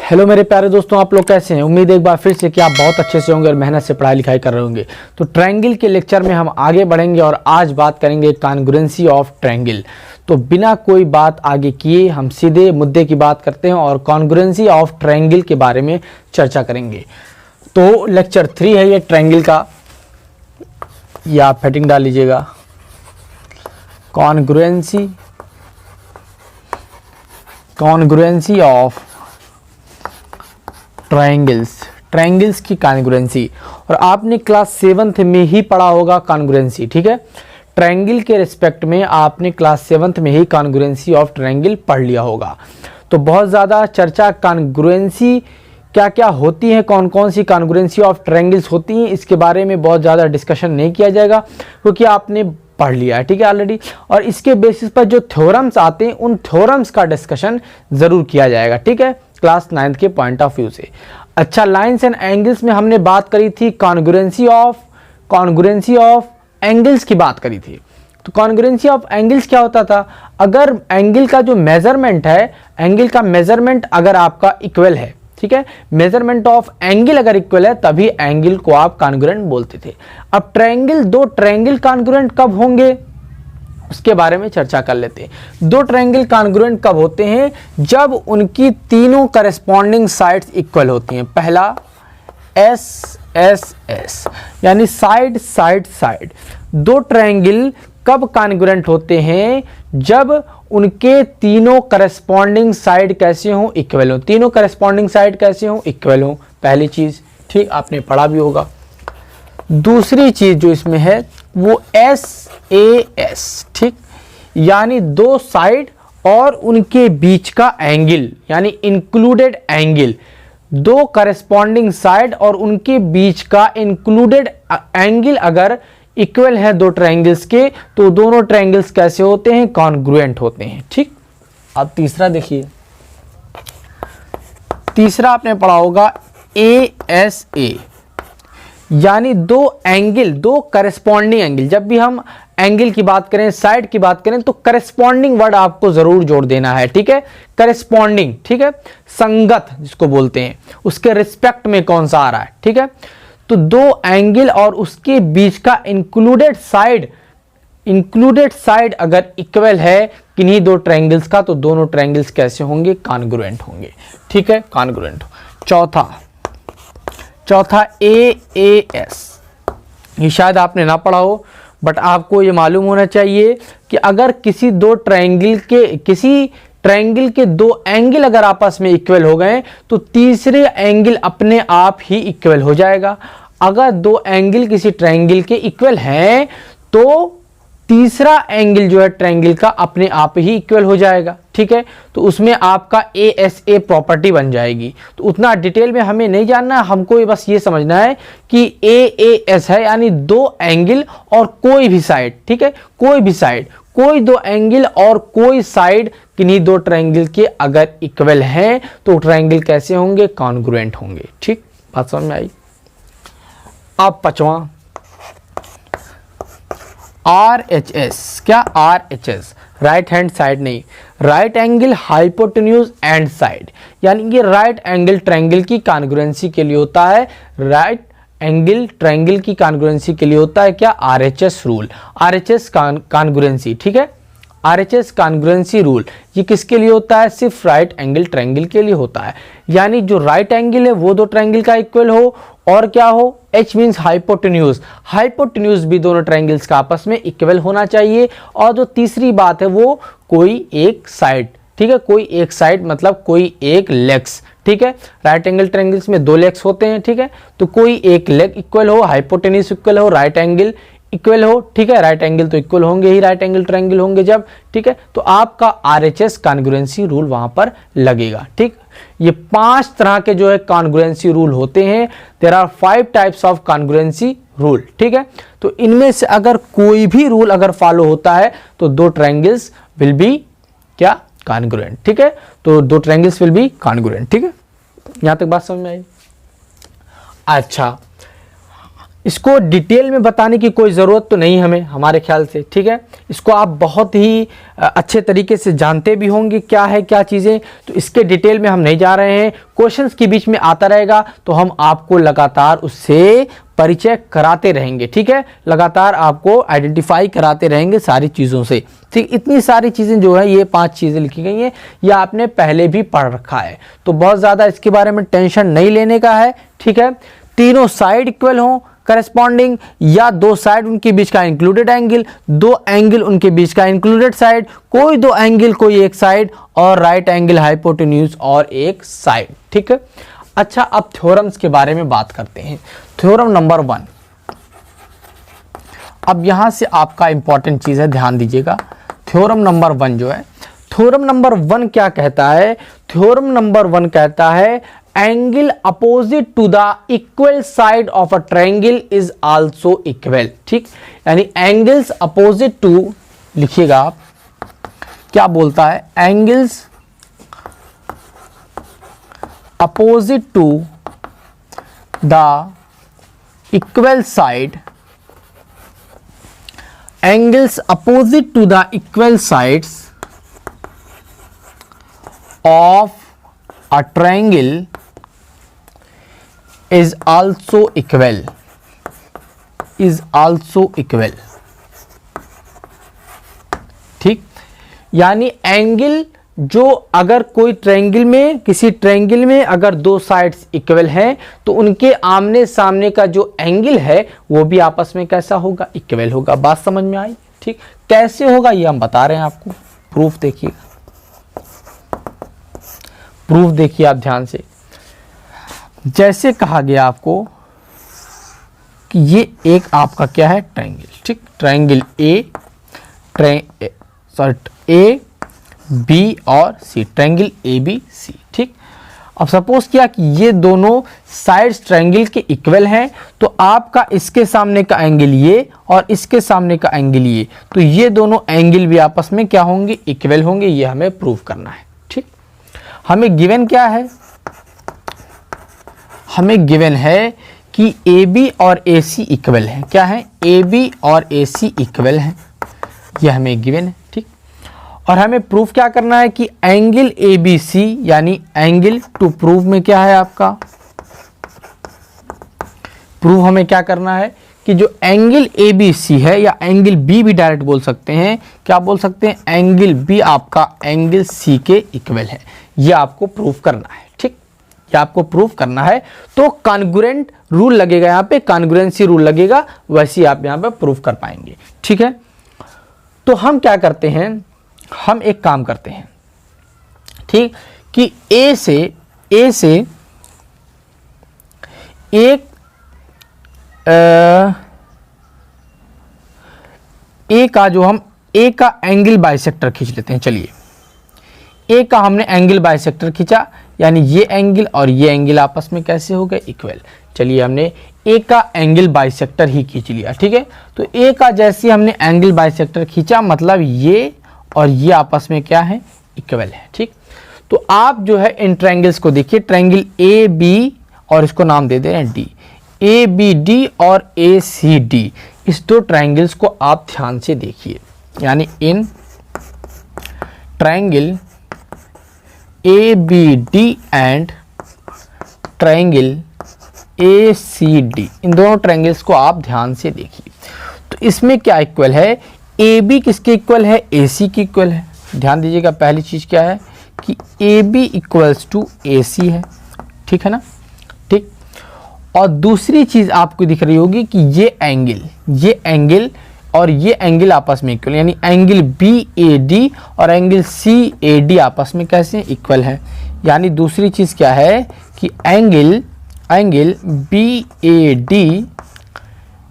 Hello मेरे प्यारे दोस्तों, आप लोग कैसे हैं। उम्मीद है एक बार फिर से कि आप बहुत अच्छे से होंगे और मेहनत से पढ़ाई लिखाई कर रहे होंगे। तो ट्रायंगल के लेक्चर में हम आगे बढ़ेंगे और आज बात करेंगे कॉन्ग्रुएंसी ऑफ ट्रायंगल। तो बिना कोई बात आगे किए हम सीधे मुद्दे की बात करते हैं और कॉन्ग्रुएंसी ऑफ ट्रायंगल के बारे में चर्चा करेंगे। तो लेक्चर 3 है ये ट्रायंगल का, या आप हेडिंग डाल लीजिएगा कॉन्ग्रुएंसी ऑफ ट्रायंगल्स की कॉन्ग्रुएंसी। और आपने क्लास 7th में ही पढ़ा होगा कॉन्ग्रुएंसी, ठीक है। ट्रायंगल के रिस्पेक्ट में आपने क्लास 7th में ही कॉन्ग्रुएंसी ऑफ ट्रायंगल पढ़ लिया होगा। तो बहुत ज़्यादा चर्चा कॉन्ग्रुएंसी क्या क्या होती है, कौन कौन सी कॉन्ग्रुएंसी ऑफ ट्रायंगल्स होती हैं, इसके बारे में बहुत ज़्यादा डिस्कशन नहीं किया जाएगा क्योंकि आपने पढ़ लिया है, ठीक है, ऑलरेडी। और इसके बेसिस पर जो थ्योरम्स आते हैं उन थ्योरम्स का डिस्कशन ज़रूर किया जाएगा, ठीक है, क्लास 9th के पॉइंट ऑफ व्यू से। अच्छा, लाइंस एंड एंगल्स में हमने बात करी थी कॉन्ग्रुएंसी ऑफ एंगल्स की बात करी थी। तो कॉन्ग्रुएंसी ऑफ एंगल्स क्या होता था, अगर एंगल का जो मेजरमेंट है, एंगल का मेजरमेंट अगर आपका इक्वल है, ठीक है, मेजरमेंट ऑफ एंगल अगर इक्वल है तभी एंगल को आप कॉन्ग्रुएंट बोलते थे। अब दो ट्रायंगल कॉन्ग्रुएंट कब होंगे उसके बारे में चर्चा कर लेते हैं। दो ट्रायंगल कॉन्ग्रुएंट कब होते हैं, जब उनकी तीनों करस्पॉन्डिंग साइड्स इक्वल होती हैं। पहला एस यानी साइड। दो ट्रायंगल कब कॉन्ग्रुएंट होते हैं, जब उनके तीनों करस्पॉन्डिंग साइड कैसे हों, इक्वल हों। तीनों करस्पॉन्डिंग साइड कैसे हों, इक्वल हों, पहली चीज, ठीक, आपने पढ़ा भी होगा। दूसरी चीज जो इसमें है वो एस, ठीक, यानी दो साइड और उनके बीच का एंगल, यानी इंक्लूडेड एंगल। दो करस्पॉन्डिंग साइड और उनके बीच का इंक्लूडेड एंगल अगर इक्वल है दो ट्रायंगल्स के, तो दोनों ट्रायंगल्स कैसे होते हैं, कॉन्ग्रुएंट होते हैं, ठीक। अब तीसरा देखिए, तीसरा आपने पढ़ा होगा ASA, यानी दो करस्पॉन्डिंग एंगल। जब भी हम एंगल की बात करें, साइड की बात करें, तो करस्पॉन्डिंग वर्ड आपको जरूर जोड़ देना है, ठीक है, करस्पॉन्डिंग, ठीक है, संगत जिसको बोलते हैं, उसके रिस्पेक्ट में कौन सा आ रहा है, ठीक है। तो दो एंगल और उसके बीच का इंक्लूडेड साइड अगर इक्वल है किन्हीं दो ट्रायंगल्स का, तो दोनों ट्रायंगल्स कैसे होंगे, कॉन्ग्रुएंट होंगे, ठीक है, कॉन्ग्रुएंट। चौथा AAS, ये शायद आपने ना पढ़ा हो, बट आपको ये मालूम होना चाहिए कि अगर किसी ट्रायंगल के दो एंगल अगर आपस में इक्वल हो गए तो तीसरे एंगल अपने आप ही इक्वल हो जाएगा। अगर दो एंगल किसी ट्रायंगल के इक्वल हैं तो तीसरा एंगल जो है ट्रायंगल का अपने आप ही इक्वल हो जाएगा, ठीक है। तो उसमें आपका ASA प्रॉपर्टी बन जाएगी। तो उतना डिटेल में हमें नहीं जानना, हमको बस ये समझना है कि AAS है, यानी दो एंगल और कोई भी साइड, ठीक है, कोई दो एंगल और कोई साइड किन्हीं दो ट्रायंगल के अगर इक्वल हैं तो ट्रायंगल कैसे होंगे, कॉन्ग्रुएंट होंगे, ठीक, बात समझ में आई। अब पांचवा RHS, क्या RHS, राइट हैंड साइड नहीं, right angle hypotenuse and side, यानी कि राइट एंगल ट्रायंगल की कॉन्ग्रुएंसी के लिए होता है। राइट एंगल ट्रायंगल की कॉन्ग्रुएंसी के लिए होता है क्या, RHS रूल, RHS कॉन्ग्रुएंसी, ठीक है। RHS कॉन्ग्रुएंसी रूल ये किसके लिए होता है, सिर्फ राइट एंगल ट्रायंगल के लिए होता है। यानी जो राइट एंगल है वो दो ट्रायंगल का इक्वल हो, और क्या हो, H मीन्स हाइपोटेन्यूज भी दोनों ट्रायंगल्स का आपस में इक्वल होना चाहिए। और जो तीसरी बात है वो कोई एक साइड, ठीक है, कोई एक साइड मतलब कोई एक लेग्स, ठीक है। राइट एंगल ट्रायंगल्स में दो लेग्स होते हैं, ठीक है, तो कोई एक लेग इक्वल हो, हाइपोटेन्यूज इक्वल हो, राइट एंगल इक्वल हो, ठीक है। राइट एंगल तो इक्वल होंगे ही, राइट एंगल ट्रायंगल होंगे जब, ठीक है, तो आपका RHS कॉन्ग्रुएंसी रूल वहां पर लगेगा, ठीक। ये 5 तरह के जो है कॉन्ग्रुएंसी रूल होते हैं। There are 5 types of congruency rule, ठीक है। तो इनमें से अगर कोई भी रूल अगर फॉलो होता है तो दो ट्रायंगल्स विल बी क्या, कॉन्ग्रुएंट, ठीक है। तो दो ट्रायंगल्स विल बी कॉन्ग्रुएंट, ठीक है, यहां तक बात समझ में आई। अच्छा, इसको डिटेल में बताने की कोई ज़रूरत तो नहीं हमें, हमारे ख्याल से, ठीक है। इसको आप बहुत ही अच्छे तरीके से जानते भी होंगे क्या है क्या चीज़ें, तो इसके डिटेल में हम नहीं जा रहे हैं। क्वेश्चंस के बीच में आता रहेगा तो हम आपको लगातार उससे परिचय कराते रहेंगे, ठीक है। लगातार आपको आइडेंटिफाई कराते रहेंगे सारी चीज़ों से, ठीक। इतनी सारी चीज़ें जो है, ये 5 चीज़ें लिखी गई हैं, ये आपने पहले भी पढ़ रखा है, तो बहुत ज़्यादा इसके बारे में टेंशन नहीं लेने का है, ठीक है। तीनों साइड इक्वल हों करस्पॉन्डिंग, या 2 साइड उनके बीच का इंक्लूडेड एंगल, 2 एंगल उनके बीच का इंक्लूडेड साइड, कोई 2 एंगल कोई एक साइड, और राइट एंगल हाइपोटेन्यूज और एक साइड, ठीक है। अच्छा, अब थ्योरम्स के बारे में बात करते हैं। थ्योरम नंबर 1, अब यहां से आपका इंपॉर्टेंट चीज है, ध्यान दीजिएगा। थ्योरम नंबर 1 जो है, थ्योरम नंबर 1 क्या कहता है? थ्योरम नंबर 1 कहता है angle opposite to the equal side of a triangle is also equal, ठीक। यानी एंगल्स अपोजिट टू, लिखिएगा आप, क्या बोलता है? Angles opposite to the equal side, angles opposite to the equal sides of a triangle is also equal, is also equal, ठीक। यानी angle जो, अगर कोई ट्रायंगल में, किसी ट्रायंगल में अगर 2 साइड्स इक्वल हैं तो उनके आमने सामने का जो एंगल है वो भी आपस में कैसा होगा? इक्वल होगा। बात समझ में आई, ठीक। कैसे होगा ये हम बता रहे हैं आपको, प्रूफ देखिएगा, प्रूफ देखिए आप ध्यान से। जैसे कहा गया आपको कि ये एक आपका क्या है? ट्रायंगल, ठीक। ट्रायंगल ए बी और सी, ट्रायंगल ए बी सी, ठीक। अब सपोज किया कि ये दोनों साइड्स ट्रायंगल के इक्वल हैं, तो आपका इसके सामने का एंगल ये और इसके सामने का एंगल ये, तो ये दोनों एंगल भी आपस में क्या होंगे? इक्वल होंगे। ये हमें प्रूव करना है, ठीक। हमें गिवन क्या है? हमें गिवन है कि ए बी और ए सी इक्वल है। क्या है? ए बी और ए सी इक्वल है, यह हमें गिवन है, ठीक। और हमें प्रूफ क्या करना है कि एंगल ए बी सी, यानी एंगल टू प्रूफ में क्या है आपका? प्रूफ हमें क्या करना है कि जो एंगल ए बी सी है, या एंगल बी भी डायरेक्ट बोल सकते हैं, क्या बोल सकते हैं? एंगल बी आपका एंगल सी के इक्वल है। ये आपको प्रूफ करना है, ठीक। ये आपको प्रूफ करना है, तो कॉन्ग्रुएंट रूल लगेगा, यहाँ पे कॉन्ग्रुएंसी रूल लगेगा, वैसे आप यहाँ पे प्रूफ कर पाएंगे, ठीक है। तो हम क्या करते हैं, हम एक काम करते हैं, ठीक, कि ए से एक ए का जो हम ए का एंगल बाइसेक्टर खींच लेते हैं। चलिए, ए का हमने एंगल बाइसेक्टर खींचा, यानी ये एंगल और ये एंगल आपस में कैसे हो गए? इक्वल। चलिए, हमने ए का एंगल बाइसेक्टर ही खींच लिया, ठीक है। तो ए का जैसे हमने एंगल बाइसेक्टर खींचा, मतलब ये और ये आपस में क्या है? इक्वल है, ठीक। तो आप जो है इन ट्रायंगल्स को देखिए, ट्रायंगल ए बी और इसको नाम दे दे रहे हैं डी, ए बी डी और ए सी डी, इस 2 ट्रायंगल्स को आप ध्यान से देखिए। यानी इन triangle A B D and triangle A C D, इन दोनों ट्रायंगल्स को आप ध्यान से देखिए। तो इसमें क्या इक्वल है? ए बी किसके इक्वल है? ए सी की इक्वल है। ध्यान दीजिएगा, पहली चीज क्या है कि A B equals to A सी है, ठीक है ना, ठीक। और दूसरी चीज आपको दिख रही होगी कि ये एंगल और ये एंगल आपस में इक्वल, यानी एंगल बी ए डी और एंगल सी ए डी आपस में कैसे? इक्वल है। यानी दूसरी चीज क्या है कि angle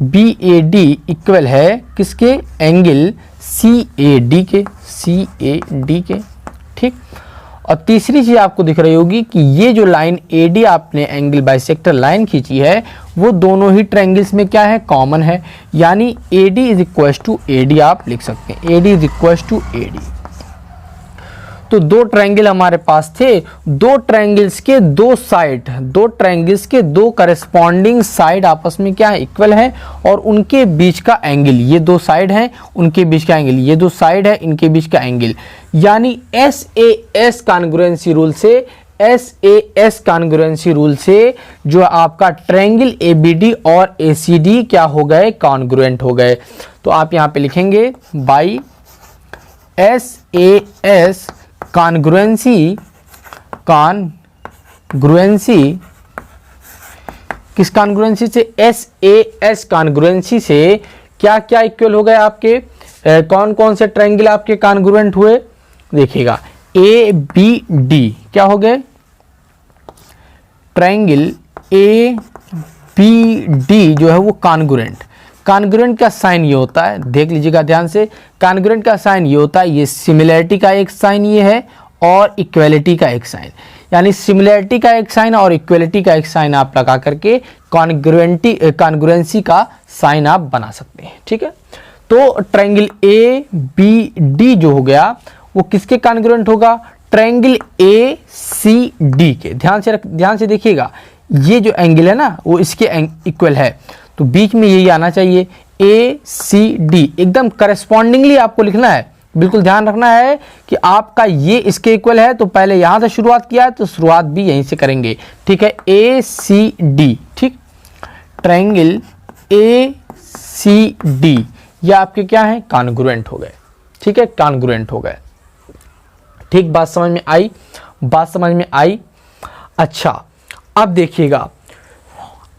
B A D equal है किसके? एंगल सी ए डी के, ठीक। और तीसरी चीज आपको दिख रही होगी कि ये जो लाइन ए डी आपने एंगल बाइसेक्टर लाइन खींची है, वो दोनों ही ट्रायंगल्स में क्या है? कॉमन है। यानी A D is equal to A D आप लिख सकते हैं, A D is equal to A D. तो दो ट्रायंगल हमारे पास थे, दो ट्रायंगल्स के दो करस्पॉन्डिंग साइड आपस में क्या है, इक्वल है, और उनके बीच का एंगल, ये दो साइड हैं, उनके बीच का एंगल, ये दो साइड है, इनके बीच का एंगल, यानी SAS कॉन्ग्रुएंसी रूल से जो आपका ट्रायंगल ABD और ACD क्या हो गए, कॉन्ग्रुएंट हो गए। तो आप यहां पे लिखेंगे बाई SAS कॉन्ग्रुएंसी किस कॉन्ग्रुएंसी से, SAS कॉन्ग्रुएंसी से क्या क्या इक्वल हो गए आपके, कौन कौन से ट्रायंगल आपके कॉन्ग्रुएंट हुए, देखिएगा ABD क्या हो गए, ट्रायंगल ABD जो है वो कॉन्ग्रुएंट का साइन ये होता है, देख लीजिएगा ध्यान से, कॉन्ग्रुएंट का साइन ये होता है, ये सिमिलैरिटी का एक साइन ये है और इक्वलिटी का एक साइन, यानी सिमिलैरिटी का एक साइन और इक्वलिटी का एक साइन आप लगा करके कॉन्ग्रुएंसी का साइन आप बना सकते हैं, ठीक है। तो ट्रायंगल ABD जो हो गया वो किसके कॉन्ग्रुएंट होगा, ट्रायंगल ACD के। ध्यान से देखिएगा, ये जो एंगल है ना वो इसके इक्वल है, तो बीच में यही आना चाहिए ACD, एकदम करस्पॉन्डिंगली आपको लिखना है, बिल्कुल ध्यान रखना है कि आपका ये इसके इक्वल है, तो पहले यहां से शुरुआत किया है तो शुरुआत भी यहीं से करेंगे, ठीक है, ACD, ठीक, ट्रायंगल ACD ये आपके क्या है, कॉन्ग्रुएंट हो गए, ठीक है, कॉन्ग्रुएंट हो गए, ठीक, बात समझ में आई। अच्छा, अब देखिएगा,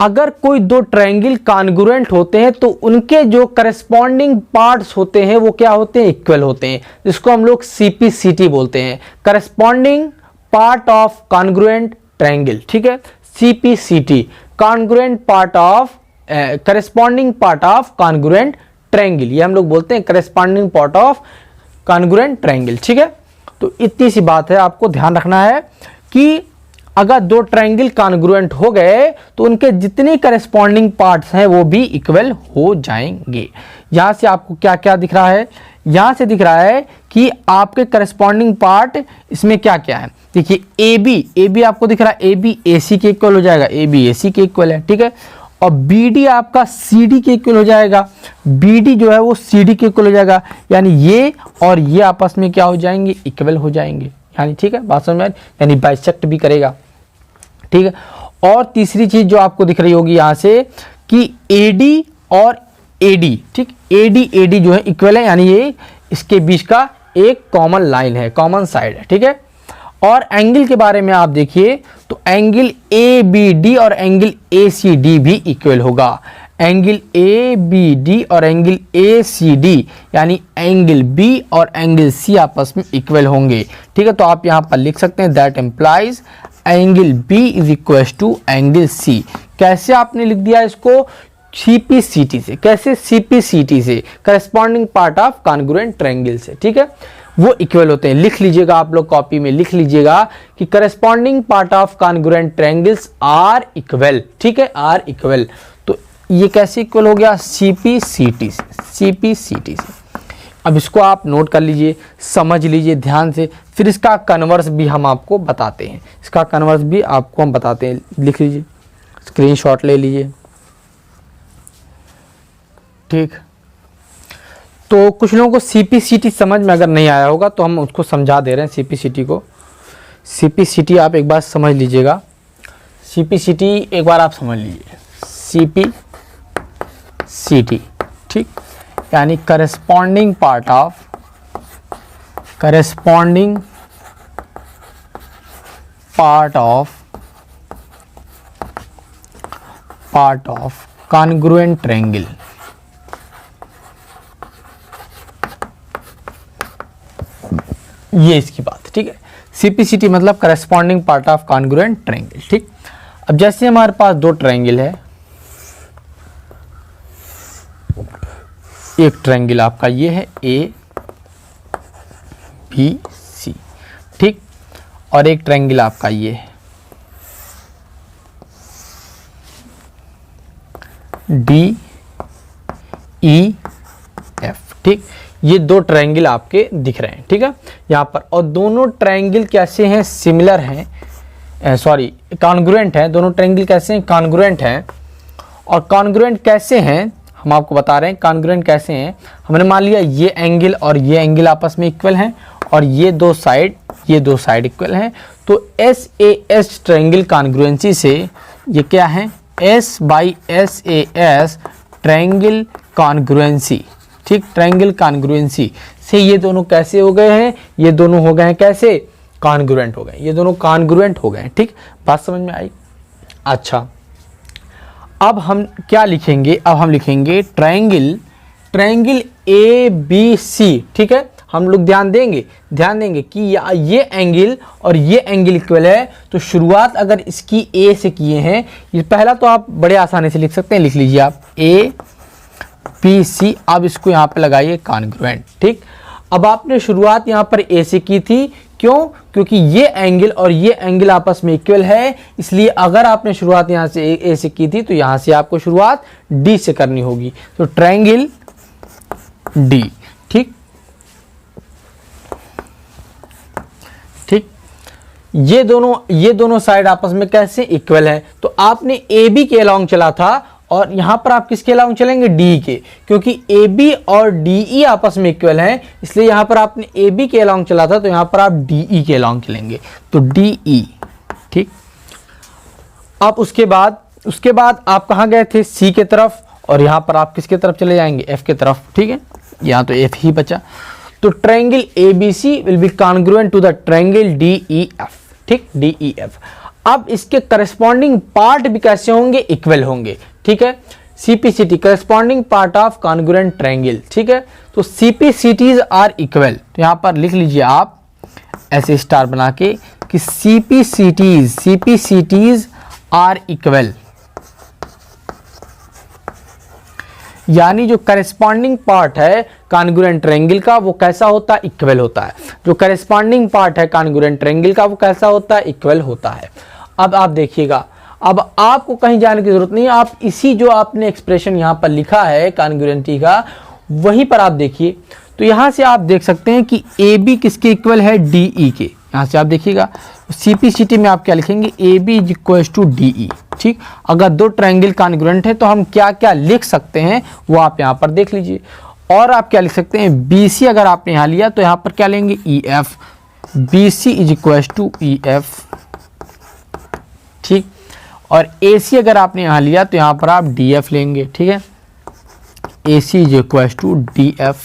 अगर कोई दो ट्रायंगल कॉन्ग्रुएंट होते हैं तो उनके जो करस्पॉन्डिंग पार्ट्स होते हैं वो क्या होते हैं, इक्वल होते हैं, जिसको हम लोग CPCT बोलते हैं, corresponding part of congruent triangle, ठीक है, CPCT, corresponding part of congruent triangle, ये हम लोग बोलते हैं corresponding part of congruent triangle, ठीक है। तो इतनी सी बात है, आपको ध्यान रखना है कि अगर दो ट्रायंगल कॉन्ग्रुएंट हो गए तो उनके जितने करस्पॉन्डिंग पार्ट्स हैं वो भी इक्वल हो जाएंगे। यहां से आपको क्या क्या दिख रहा है, यहां से दिख रहा है कि आपके करस्पॉन्डिंग पार्ट इसमें क्या क्या है, देखिए AB आपको दिख रहा है, AB AC के इक्वल हो जाएगा, AB AC के इक्वल है, ठीक है, और BD आपका CD के इक्वल हो जाएगा, BD जो है वो CD के इक्वल हो जाएगा, यानी ये और ये आपस में क्या हो जाएंगे, इक्वल हो जाएंगे, यानी ठीक है, बात समझ में, यानी बाइसेक्ट भी करेगा, ठीक है। और तीसरी चीज जो आपको दिख रही होगी यहां से कि AD और AD, ठीक, AD जो है इक्वल है, यानी ये इसके बीच का एक कॉमन लाइन है, कॉमन साइड है, ठीक है। और एंगल के बारे में आप देखिए तो एंगल ABD और एंगल ACD भी इक्वल होगा, एंगल ABD और एंगल ACD यानी एंगल B और एंगल C आपस में इक्वल होंगे, ठीक है। तो आप यहां पर लिख सकते हैं that implies angle B is equal to angle C। कैसे आपने लिख दिया इसको, CPCT से, कैसे, CPCT से, corresponding part of congruent triangle से, ठीक है, वो इक्वल होते हैं। लिख लीजिएगा, आप लोग कॉपी में लिख लीजिएगा कि corresponding part of congruent triangles are equal, ठीक है, आर इक्वल। तो ये कैसे इक्वल हो गया, CPCT से। अब इसको आप नोट कर लीजिए, समझ लीजिए ध्यान से, फिर इसका कन्वर्स भी हम आपको बताते हैं, इसका कन्वर्स भी आपको हम बताते हैं, लिख लीजिए, स्क्रीनशॉट ले लीजिए, ठीक। तो कुछ लोगों को CPCT समझ में अगर नहीं आया होगा तो हम उसको समझा दे रहे हैं, CPCT को। CPCT आप एक बार समझ लीजिएगा, CPCT एक बार आप समझ लीजिए, CPCT, ठीक, यानी corresponding part of congruent triangle, ये इसकी बात है, ठीक है। CPCT मतलब corresponding part of congruent triangle, ठीक। अब जैसे हमारे पास दो ट्रायंगल है, एक ट्रायंगल आपका ये है ABC, ठीक, और एक ट्रायंगल आपका ये है DEF, ठीक। ये दो ट्रायंगल आपके दिख रहे हैं, ठीक है यहाँ पर, और दोनों ट्रायंगल कैसे हैं, सिमिलर हैं, सॉरी कॉन्ग्रुएंट हैं, दोनों ट्रायंगल कैसे हैं, कॉन्ग्रुएंट हैं। और कॉन्ग्रुएंट कैसे हैं हम आपको बता रहे हैं, कॉन्ग्रुएंट कैसे हैं, हमने मान लिया ये एंगल और ये एंगल आपस में इक्वल हैं और ये दो साइड इक्वल हैं, तो SAS ट्रायंगल कॉन्ग्रुएंसी से ये क्या है, S/SAS ट्रायंगल कॉन्ग्रुएंसी, ठीक, ट्रायंगल कॉन्ग्रुएंसी से ये दोनों कैसे हो गए हैं, ये दोनों हो गए हैं कैसे, कॉन्ग्रुएंट हो गए, ये दोनों कॉन्ग्रुएंट हो गए, ठीक, बात समझ में आई। अच्छा अब हम क्या लिखेंगे, अब हम लिखेंगे ट्रायंगल ABC, ठीक है, हम लोग ध्यान देंगे कि ये एंगल और ये एंगल इक्वल है, तो शुरुआत अगर इसकी A से किए हैं, ये पहला तो आप बड़े आसानी से लिख सकते हैं, लिख लीजिए आप ABC, अब इसको यहाँ पे लगाइए कॉन्ग्रुएंट, ठीक। अब आपने शुरुआत यहाँ पर A से की थी, क्यों, क्योंकि ये एंगल और ये एंगल आपस में इक्वल है, इसलिए अगर आपने शुरुआत यहाँ से A से की थी तो यहाँ से आपको शुरुआत D से करनी होगी, तो ट्रायंगल D, ठीक, ये दोनों साइड आपस में कैसे इक्वल है, तो आपने AB के अलोंग चला था और यहां पर आप किसके अलोंग चलेंगे, D के, क्योंकि AB और DE आपस में इक्वल हैं, इसलिए यहां पर आपने AB के अलोंग चला था तो यहां पर आप DE के अलोंग चलेंगे, तो DE, ठीक। अब उसके बाद आप कहां गए थे, C के तरफ, और यहां पर आप किसके तरफ चले जाएंगे, F के तरफ, ठीक है, यहां तो F ही बचा, तो triangle ABC will be congruent to the triangle DEF, ठीक, DEF। अब इसके करस्पॉन्डिंग पार्ट भी कैसे होंगे, इक्वल होंगे, ठीक है, CPCT corresponding part of congruent triangle, ठीक है, तो CPCTs आर इक्वल, तो यहां पर लिख लीजिए आप ऐसे स्टार बना के कि CPCTs आर इक्वल, यानी जो करस्पॉन्डिंग पार्ट है कॉन्ग्रुएंट ट्रायंगल का वो कैसा होता है, इक्वल होता है, जो करस्पॉन्डिंग पार्ट है कॉन्ग्रुएंट ट्रायंगल का वो कैसा होता है, इक्वल होता है। अब आप देखिएगा, अब आपको कहीं जाने की जरूरत नहीं है, आप इसी जो आपने एक्सप्रेशन यहाँ पर लिखा है कॉन्ग्रुएंटी का, वहीं पर आप देखिए, तो यहाँ से आप देख सकते हैं कि AB किसके इक्वल है, DE के, यहाँ से आप देखिएगा CPCT में आप क्या लिखेंगे, AB is equal to DE, ठीक। अगर दो ट्रायंगल कॉन्ग्रुएंट है तो हम क्या क्या लिख सकते हैं वो आप यहाँ पर देख लीजिए, और आप क्या लिख सकते हैं, BC अगर आपने यहाँ लिया तो यहाँ पर क्या लेंगे, EF, BC is equal to EF, ठीक, और AC अगर आपने यहाँ लिया तो यहाँ पर आप DF लेंगे, ठीक है, AC is equal to DF,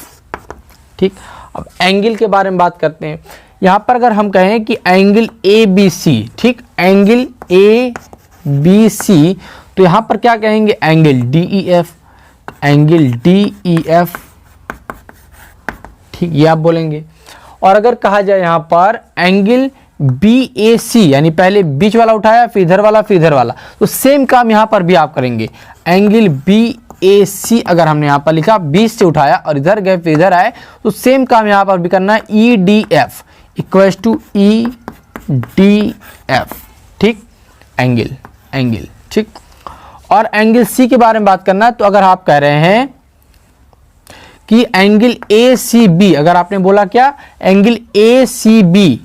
ठीक। अब एंगल के बारे में बात करते हैं, यहाँ पर अगर हम कहें कि एंगल ABC, ठीक, एंगल ABC, तो यहाँ पर क्या कहेंगे, एंगल DEF, एंगल DEF, ठीक, ये आप बोलेंगे। और अगर कहा जाए यहाँ पर एंगल BAC, यानी पहले बीच वाला उठाया फिर इधर वाला फिर इधर वाला, तो सेम काम यहाँ पर भी आप करेंगे, एंगल BAC अगर हमने यहाँ पर लिखा, बीच से उठाया और इधर गए फिर इधर आए, तो सेम काम यहाँ पर भी करना है, EDF इक्वल्स टू EDF, ठीक, एंगल, ठीक। और एंगल C के बारे में बात करना है, तो अगर आप कह रहे हैं कि एंगल ACB, अगर आपने बोला क्या, एंगल ACB,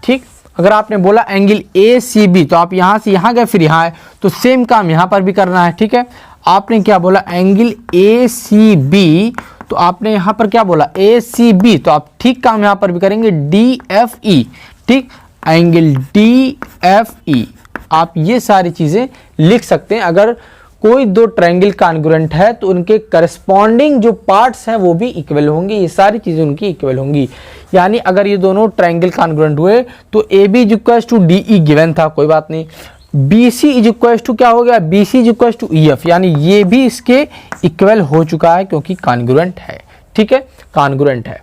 ठीक, अगर आपने बोला एंगल ACB, तो आप यहां से यहां गए फिर यहां आए, तो सेम काम यहां पर भी करना है, ठीक है। आपने क्या बोला, एंगल ACB, तो आपने यहां पर क्या बोला, ACB, तो आप ठीक काम यहां पर भी करेंगे, DFE, ठीक, एंगल DFE, आप ये सारी चीजें लिख सकते हैं। अगर कोई दो ट्रायंगल कॉन्ग्रुएंट है तो उनके करस्पॉन्डिंग जो पार्ट्स हैं वो भी इक्वल होंगे, ये सारी चीजें उनकी इक्वल होंगी। यानी अगर ये दोनों ट्रायंगल कॉन्ग्रुएंट हुए तो AB is equal to DE given था, कोई बात नहीं, BC इज इक्वल टू क्या हो गया, BC is equal to EF, यानी ये भी इसके इक्वल हो चुका है क्योंकि कॉन्ग्रुएंट है, ठीक है, कॉन्ग्रुएंट है।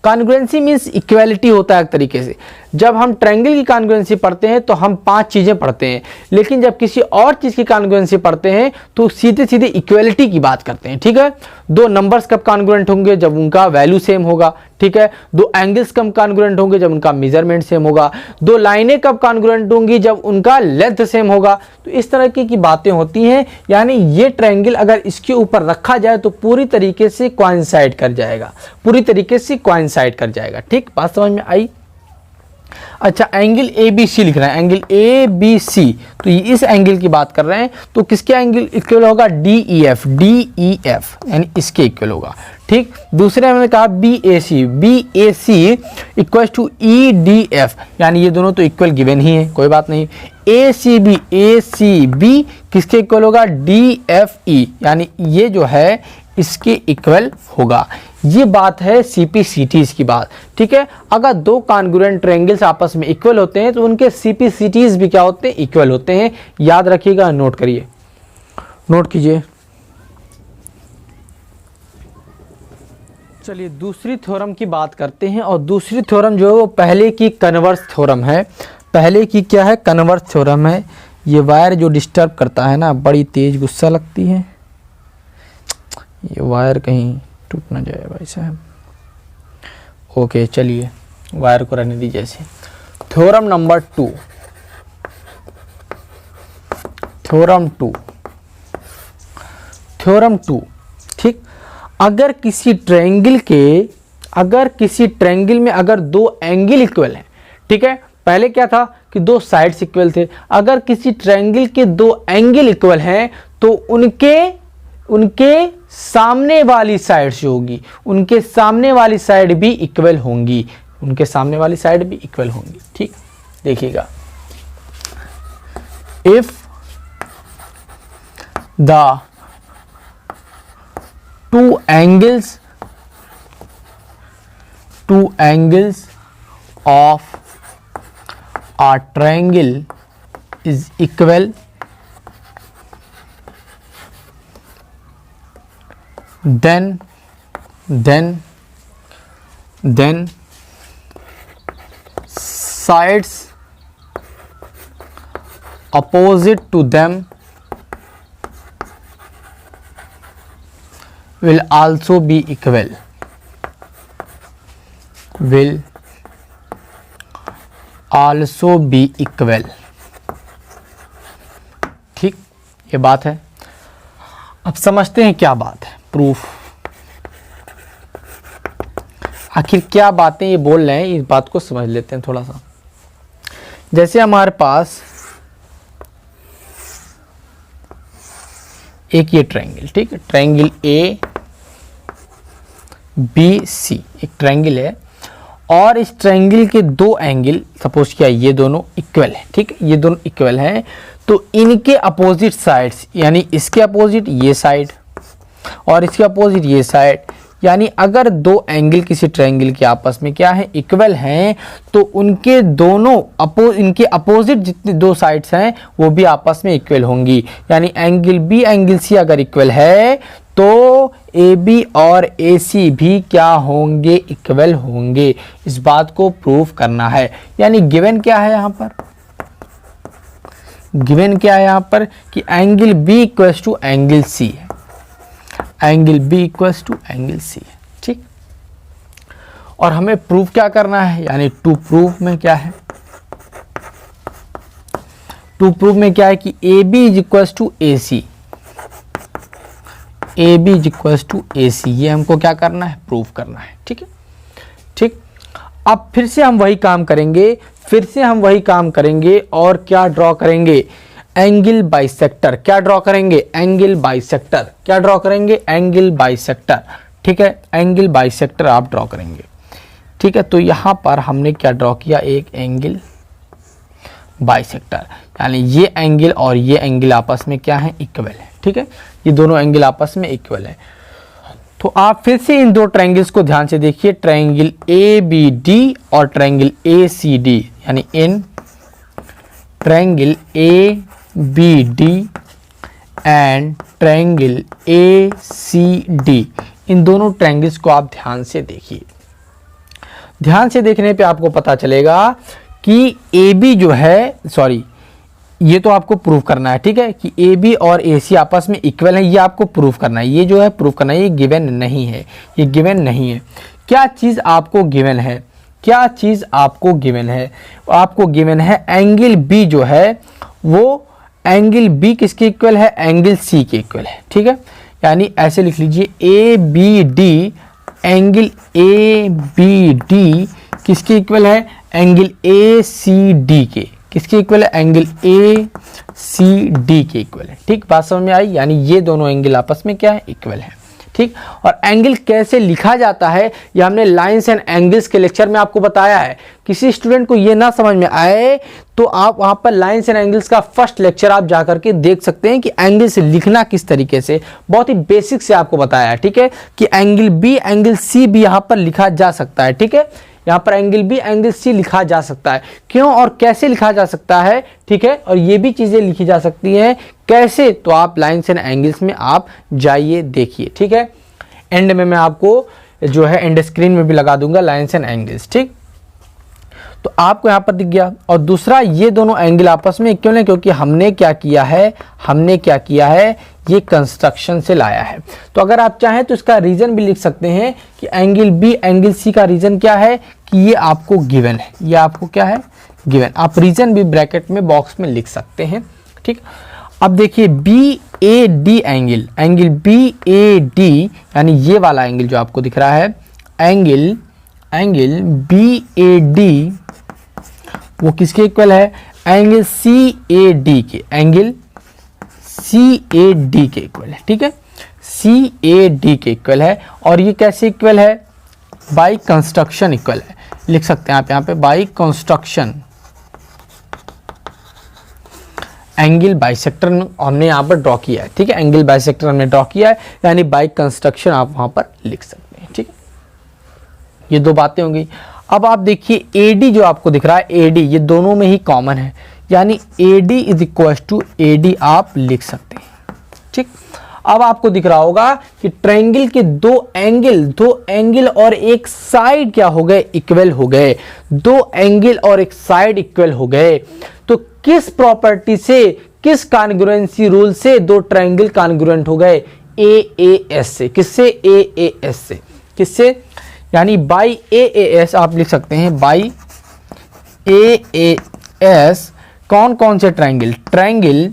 कॉन्ग्रुएंसी मीन्स इक्वलिटी होता है एक तरीके से, जब हम ट्रायंगल की कॉन्ग्रुएंसी पढ़ते हैं तो हम 5 चीजें पढ़ते हैं, लेकिन जब किसी और चीज की कॉन्ग्रुएंसी पढ़ते हैं तो सीधे सीधे इक्वलिटी की बात करते हैं। ठीक है, दो नंबर्स कब कॉन्ग्रुएंट होंगे? जब उनका वैल्यू सेम होगा। ठीक है, दो एंगल्स कब कॉन्ग्रुएंट होंगे? जब उनका मेजरमेंट सेम होगा। दो लाइनें कब कॉन्ग्रुएंट होंगी? जब उनका लेंथ सेम होगा। तो इस तरह की बातें होती हैं, यानी ये ट्रायंगल अगर इसके ऊपर रखा जाए तो पूरी तरीके से कोइंसाइड कर जाएगा, पूरी तरीके से कोइंसाइड कर जाएगा। ठीक, बात समझ में आई? अच्छा, एंगल ए बी सी लिख रहे हैं, एंगल ए बी सी, तो ये इस एंगल की बात कर रहे हैं, तो किसके एंगल इक्वल होगा? D E F, D E F यानी इसके इक्वल होगा। ठीक, दूसरे हमने कहा B A C equal to E D F, यानी ये दोनों तो इक्वल गिवन ही है, कोई बात नहीं। ए सी बी किसके इक्वल होगा? डी एफ ई, यानी ये जो है इसके इक्वल होगा। ये बात है सीपीसीटीज की बात। ठीक है, अगर दो कॉन्ग्रुएंट ट्रायंगल्स आपस में इक्वल होते हैं तो उनके सीपीसीटीज भी क्या होते हैं? इक्वल होते हैं। याद रखिएगा, नोट करिए, नोट कीजिए। चलिए दूसरी थ्योरम की बात करते हैं, और दूसरी थ्योरम जो है वो पहले की कन्वर्स थ्योरम है। पहले की क्या है? कन्वर्स थ्योरम है। ये वायर जो डिस्टर्ब करता है ना, बड़ी तेज गुस्सा लगती है, ये वायर कहीं टूट ना जाए भाई साहब। ओके, चलिए वायर को रहने दीजिए ऐसे। Theorem number 2, theorem 2। ठीक, अगर किसी ट्रायंगल में अगर दो एंगल इक्वल हैं, ठीक है, पहले क्या था कि दो साइड्स इक्वल थे। अगर किसी ट्रायंगल के दो एंगल इक्वल हैं तो उनके सामने वाली साइड जो होगी, उनके सामने वाली साइड भी इक्वल होंगी, उनके सामने वाली साइड भी इक्वल होंगी। ठीक, देखिएगा, if the two angles of a triangle is equal, then sides opposite to them will also be equal, ठीक, ये बात है। अब समझते हैं क्या बात है, प्रूफ। आखिर क्या बातें ये बोल रहे हैं, इस बात को समझ लेते हैं थोड़ा सा। जैसे हमारे पास एक ये ट्रायंगल, ठीक है, ट्रायंगल ए बी सी एक ट्रायंगल है, और इस ट्रायंगल के दो एंगल सपोज किया ये दोनों इक्वल है। ठीक, ये दोनों इक्वल हैं, तो इनके अपोजिट साइड्स, यानी इसके अपोजिट ये साइड और इसके अपोजिट ये साइड, यानी अगर दो एंगल किसी ट्रायंगल के आपस में क्या है? इक्वल हैं, तो उनके दोनों इनके अपोजिट जितने दो साइड्स हैं वो भी आपस में इक्वल होंगी। यानी एंगल बी एंगल सी अगर इक्वल है तो ए बी और ए सी भी क्या होंगे? इक्वल होंगे। इस बात को प्रूफ करना है। यानी गिवन क्या है यहाँ पर? गिवन क्या है यहाँ पर कि angle B equals to angle C है, angle B equals to angle C है। ठीक, और हमें प्रूफ क्या करना है? यानी टू प्रूफ में क्या है? टू प्रूफ में क्या है कि A B is equals to A C, A B is equals to A C, ये हमको क्या करना है? प्रूफ करना है। ठीक है, ठीक। अब फिर से हम वही काम करेंगे, और क्या ड्रॉ करेंगे? Angle bisector. क्या ड्रॉ करेंगे? Angle bisector. क्या ड्रॉ करेंगे? Angle bisector. ठीक है, एंगल बाइसेक्टर आप ड्रॉ करेंगे। ठीक है, तो यहाँ पर हमने क्या ड्रॉ किया? एक एंगल बाइसेक्टर, यानी ये एंगल और ये एंगल आपस में क्या है? इक्वल है। ठीक है, ये दोनों एंगल आपस में इक्वल है। तो आप फिर से इन दो ट्रायंगल्स को ध्यान से देखिए, ट्रायंगल ए बी डी और ट्रायंगल ए सी डी, यानी इन triangle A B D and triangle A C D, इन दोनों ट्रायंगल्स को आप ध्यान से देखिए। ध्यान से देखने पे आपको पता चलेगा कि ए बी जो है, सॉरी ये तो आपको प्रूव करना है, ठीक है, कि ए बी और ए सी आपस में इक्वल है, ये आपको प्रूव करना है। ये जो है प्रूव करना है, ये गिवन नहीं है, ये गिवन नहीं है। क्या चीज़ आपको गिवन है, क्या चीज़ आपको गिवन है? आपको गिवन है एंगल बी जो है वो एंगल बी किसके इक्वल है? एंगल सी के इक्वल है, ठीक है। यानी ऐसे लिख लीजिए A B D, angle A B D किसके इक्वल है? एंगल ए सी डी के। किसके इक्वल है? एंगल ए सी डी के इक्वल है, ठीक। बात समझ में आई? यानी ये दोनों एंगल आपस में क्या है? इक्वल है, ठीक। और एंगल कैसे लिखा जाता है ये हमने लाइंस एंड एंगल्स के लेक्चर में आपको बताया है। किसी स्टूडेंट को ये ना समझ में आए तो आप वहां पर लाइंस एंड एंगल्स का फर्स्ट लेक्चर आप जाकर के देख सकते हैं कि एंगल्स लिखना किस तरीके से, बहुत ही बेसिक से आपको बताया है, ठीक है, कि एंगल बी एंगल सी भी यहां पर लिखा जा सकता है, ठीक है। यहाँ पर एंगल बी एंगल सी लिखा जा सकता है, क्यों और कैसे लिखा जा सकता है, ठीक है। और ये भी चीजें लिखी जा सकती हैं कैसे, तो आप लाइंस एंड एंगल्स में आप जाइए देखिए, ठीक है। एंड में मैं आपको जो है एंड स्क्रीन में भी लगा दूंगा लाइंस एंड एंगल्स, ठीक। तो आपको यहाँ पर दिख गया। और दूसरा, ये दोनों एंगल आपस में क्यों नहीं? क्योंकि हमने क्या किया है, हमने क्या किया है, ये कंस्ट्रक्शन से लाया है। तो अगर आप चाहें तो इसका रीजन भी लिख सकते हैं कि एंगल बी एंगल सी का रीजन क्या है, कि ये आपको गिवन है, ये आपको क्या है? गिवन। आप रीजन भी ब्रैकेट में बॉक्स में लिख सकते हैं, ठीक। अब देखिए B A D angle, angle B A D यानी ये वाला एंगल जो आपको दिख रहा है, एंगल बी ए डी वो किसके इक्वल है? एंगल सी ए डी के, एंगल सी ए डी के इक्वल है, ठीक है। सी ए डी के इक्वल है। और ये कैसे इक्वल है? बाई कंस्ट्रक्शन इक्वल है, लिख सकते हैं आप यहाँ पे बाई कंस्ट्रक्शन। एंगल बाइसेक्टर हमने यहाँ पर ड्रॉ किया है, ठीक है, एंगल बाइसेक्टर हमने ड्रॉ किया है, यानी बाई कंस्ट्रक्शन आप वहां पर लिख सकते हैं, ठीक है। ये दो बातें होंगी। अब आप देखिए AD जो आपको दिख रहा है, AD ये दोनों में ही कॉमन है, यानी AD is equal to AD आप लिख सकते हैं, ठीक। अब आपको दिख रहा होगा कि ट्रायंगल के दो एंगल और एक साइड क्या हो गए? इक्वल हो गए। दो एंगल और एक साइड इक्वल हो गए। तो किस प्रॉपर्टी से, किस कॉन्ग्रुएंसी रूल से दो ट्रायंगल कॉन्ग्रुएंट हो गए? AAS से। किससे? AAS से। किससे? यानी बाई AAS आप लिख सकते हैं, बाई AAS कौन कौन से ट्रायंगल? ट्रायंगल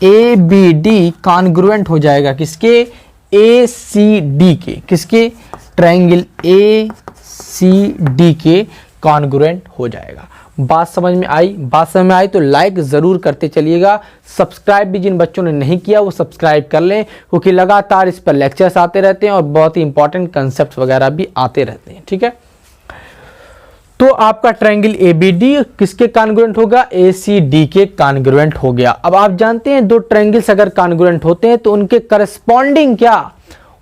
ABD कॉन्ग्रुएंट हो जाएगा किसके? ACD के। किसके? ट्रायंगल ACD के कॉन्ग्रुएंट हो जाएगा। बात समझ में आई? बात समझ में आई तो लाइक ज़रूर करते चलिएगा। सब्सक्राइब भी जिन बच्चों ने नहीं किया वो सब्सक्राइब कर लें, क्योंकि लगातार इस पर लेक्चर्स आते रहते हैं और बहुत ही इंपॉर्टेंट कंसेप्ट वगैरह भी आते रहते हैं, ठीक है। तो आपका ट्रायंगल ABD किसके कॉन्ग्रुएंट होगा? ACD के कॉन्ग्रुएंट हो गया। अब आप जानते हैं दो ट्रायंगल्स अगर कॉन्ग्रुएंट होते हैं तो उनके करस्पॉन्डिंग क्या,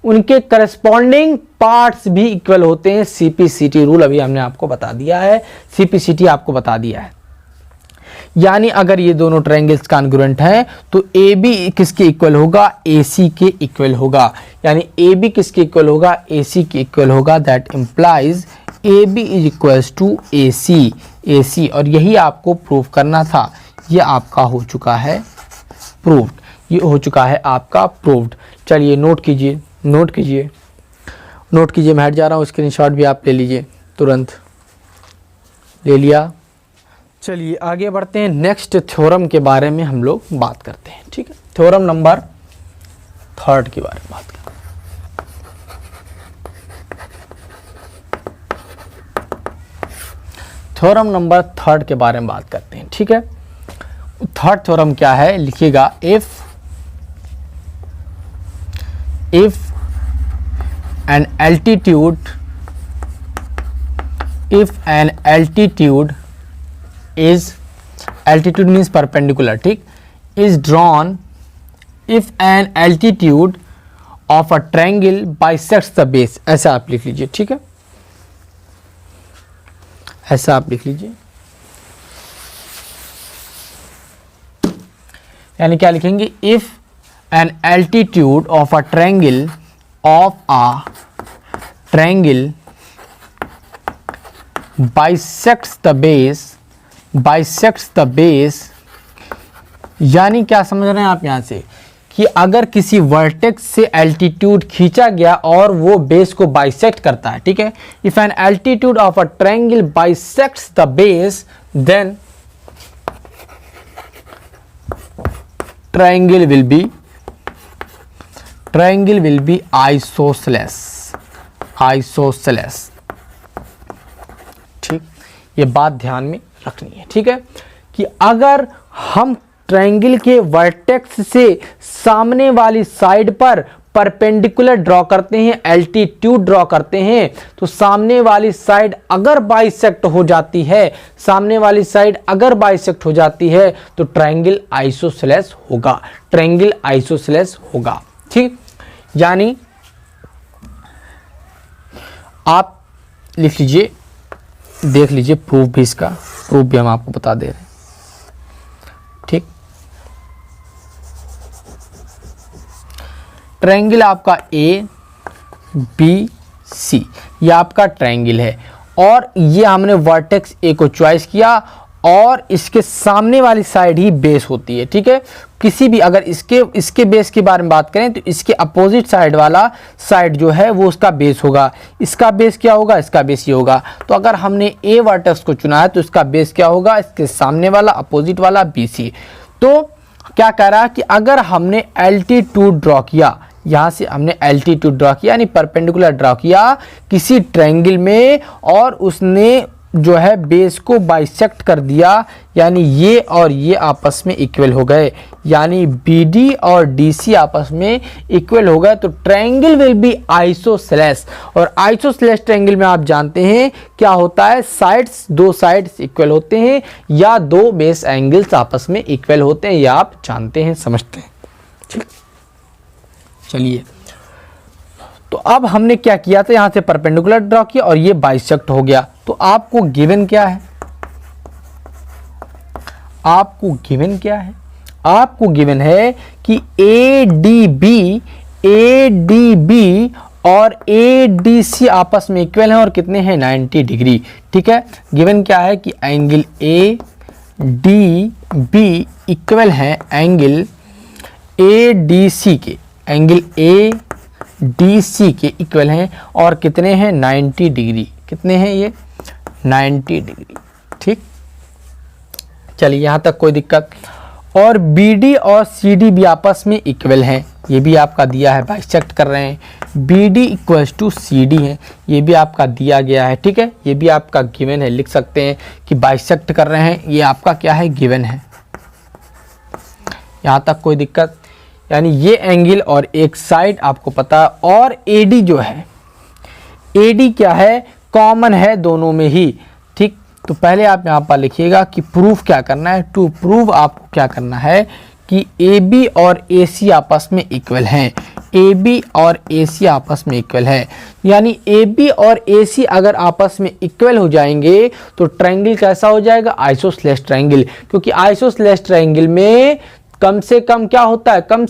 उनके करस्पॉन्डिंग पार्ट्स भी इक्वल होते हैं। CPCT रूल अभी हमने आपको बता दिया है, CPCT आपको बता दिया है। यानी अगर ये दोनों ट्रायंगल्स कॉन्ग्रुएंट हैं तो AB किसके इक्वल होगा? AC के इक्वल होगा। यानी AB किसके इक्वल होगा? AC के इक्वल होगा। That implies AB is equals to AC। और यही आपको प्रूव करना था, ये आपका हो चुका है प्रूव्ड, ये हो चुका है आपका प्रूव्ड। चलिए नोट कीजिए, नोट कीजिए, नोट कीजिए। मैं हट जा रहा हूँ, स्क्रीनशॉट भी आप ले लीजिए, तुरंत ले लिया। चलिए आगे बढ़ते हैं, नेक्स्ट थ्योरम के बारे में हम लोग बात करते हैं, ठीक है। थ्योरम नंबर 3 के बारे में बात करते हैं। थ्योरम नंबर 3 के बारे में बात करते हैं, ठीक है। थर्ड थ्योरम क्या है? लिखिएगा, if an altitude is, altitude means perpendicular, ठीक, is drawn if an altitude of a triangle bisects the base। ऐसा आप लिख लीजिए, ठीक है, ऐसा आप लिख लीजिए। यानी क्या लिखेंगे? If an altitude of a triangle of a triangle bisects the base, यानी क्या समझ रहे हैं आप यहां से कि अगर किसी वर्टेक्स से एल्टीट्यूड खींचा गया और वो बेस को बाइसेक्ट करता है, ठीक है, if an altitude of a triangle bisects the base then triangle will be isosceles. ठीक, ये बात ध्यान में रखनी है, ठीक है, कि अगर हम ट्रायंगल के वर्टेक्स से सामने वाली साइड पर परपेंडिकुलर ड्रॉ करते हैं, एल्टीट्यूड ड्रॉ करते हैं, तो सामने वाली साइड अगर बाइसेक्ट हो जाती है, तो ट्रायंगल आइसोसेलेस होगा। ठीक, यानी आप लिख लीजिए, देख लीजिए प्रूफ भी, इसका प्रूफ भी हम आपको बता दे रहे हैं। ठीक, ट्रायंगल आपका ए बी सी, ये आपका ट्रायंगल है और ये हमने वर्टेक्स ए को चॉइस किया और इसके सामने वाली साइड ही बेस होती है। ठीक है, किसी भी अगर इसके बेस के बारे में बात करें तो इसके अपोजिट साइड वाला साइड जो है वो उसका बेस होगा। इसका बेस क्या होगा? इसका बेस ये होगा। तो अगर हमने ए वर्टेक्स को चुना है तो इसका बेस क्या होगा? इसके सामने वाला अपोजिट वाला बी सी। तो क्या कह रहा है कि अगर हमने एल्टीट्यूड ड्रॉ किया, यहाँ से हमने एल्टीट्यूड ड्रॉ किया यानी परपेंडिकुलर ड्रॉ किया किसी ट्रायंगल में और उसने जो है बेस को बाइसेक्ट कर दिया, यानी ये और ये आपस में इक्वल हो गए, यानी BD और DC आपस में इक्वल हो गए, तो ट्रायंगल विल बी आइसोसेलेस। और आइसोसेलेस ट्रायंगल में आप जानते हैं क्या होता है, साइड्स, दो साइड्स इक्वल होते हैं या दो बेस एंगल्स आपस में इक्वल होते हैं, या आप जानते हैं, समझते हैं। ठीक, चलिए, तो अब हमने क्या किया था, यहां से परपेंडिकुलर ड्रॉ किया और ये बाइसेक्ट हो गया। तो आपको गिवन क्या है? आपको गिवन है कि ADB और ADC आपस में इक्वल हैं और कितने हैं? 90 डिग्री। ठीक है, गिवन क्या है कि एंगल ADB इक्वल है एंगल ADC के, एंगल ADC के इक्वल हैं और कितने हैं? 90 डिग्री। कितने हैं ये? 90 डिग्री। ठीक, चलिए यहां तक कोई दिक्कत। और BD और CD भी आपस में इक्वल हैं, ये भी आपका दिया है, बाइसेक्ट कर रहे हैं, BD इक्वल्स टू CD है, ये भी आपका दिया गया है। ठीक है, ये भी आपका गिवन है, लिख सकते हैं कि बाइसेक्ट कर रहे हैं, ये आपका क्या है? गिवन है। यहां तक कोई दिक्कत? यानी ये एंगल और एक साइड आपको पता, और AD जो है, AD क्या है? कॉमन है दोनों में ही। ठीक, तो पहले आप यहाँ पर लिखिएगा कि प्रूफ क्या करना है। टू प्रूव आपको क्या करना है कि AB और AC आपस में इक्वल हैं, AB और AC आपस में इक्वल है, यानी AB और AC अगर आपस में इक्वल हो जाएंगे तो ट्रायंगल कैसा हो जाएगा? Isosceles triangle. क्योंकि आइसोसेलेस ट्रायंगल में कम से कम क्या होता है? कम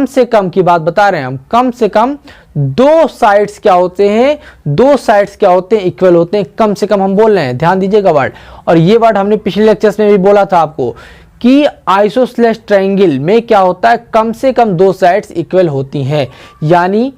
से कम की बात बता रहे हैं हम, कम से कम दो साइड्स क्या होते हैं? इक्वल होते हैं, कम से कम हम बोल रहे हैं, ध्यान दीजिएगा वर्ड। और ये वर्ड हमने पिछले लेक्चर्स में भी बोला था आपको कि आइसोसेलेस ट्रायंगल में क्या होता है? कम से कम दो साइड्स इक्वल होती हैं, यानी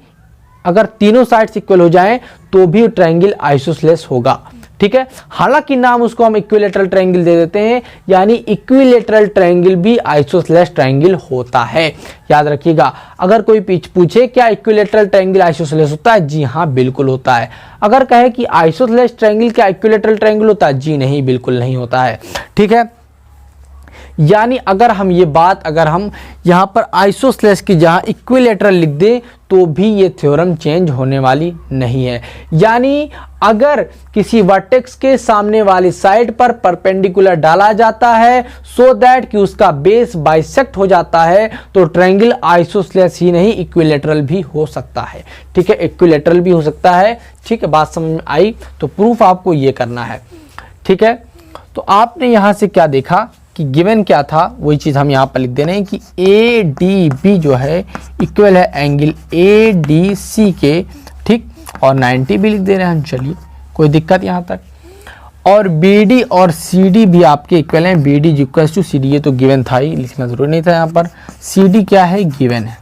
अगर तीनों साइड्स इक्वल हो जाएं तो भी ट्रायंगल आइसोसेलेस होगा। ठीक है, हालांकि नाम उसको हम इक्विलेटरल ट्रायंगल दे देते हैं, यानी इक्विलेटरल ट्रायंगल भी आइसोसेलेस ट्रायंगल होता है। याद रखिएगा, अगर कोई पूछे क्या इक्विलेटरल ट्रायंगल आइसोसेलेस होता है? जी हाँ, बिल्कुल होता है। अगर कहे कि आइसोसेलेस ट्रायंगल क्या इक्विलेटरल ट्रायंगल होता है? जी नहीं, बिल्कुल नहीं होता है। ठीक है, यानी अगर हम यहां पर आइसोसेलेस की जहां इक्विलेटरल लिख दें तो भी ये थ्योरम चेंज होने वाली नहीं है। यानी अगर किसी वर्टेक्स के सामने वाली साइड पर परपेंडिकुलर डाला जाता है सो दैट कि उसका बेस बाइसेक्ट हो जाता है, तो ट्रायंगल आइसोसेलेस ही नहीं इक्विलेटरल भी हो सकता है। ठीक है, इक्विलेटरल भी हो सकता है। ठीक है, बात समझ में आई? तो प्रूफ आपको ये करना है। ठीक है, तो आपने यहां से क्या देखा कि गिवन क्या था वही चीज़ हम यहाँ पर लिख दे रहे हैं कि ए डी बी जो है इक्वल है एंगल ए डी सी के, ठीक, और 90 भी लिख दे रहे हैं हम। चलिए कोई दिक्कत यहाँ तक। और बी डी और सी डी भी आपके इक्वल हैं, B D equal to C D, ये तो गिवन था ही, लिखना जरूरी नहीं था यहाँ पर। सी डी क्या है, गिवन है,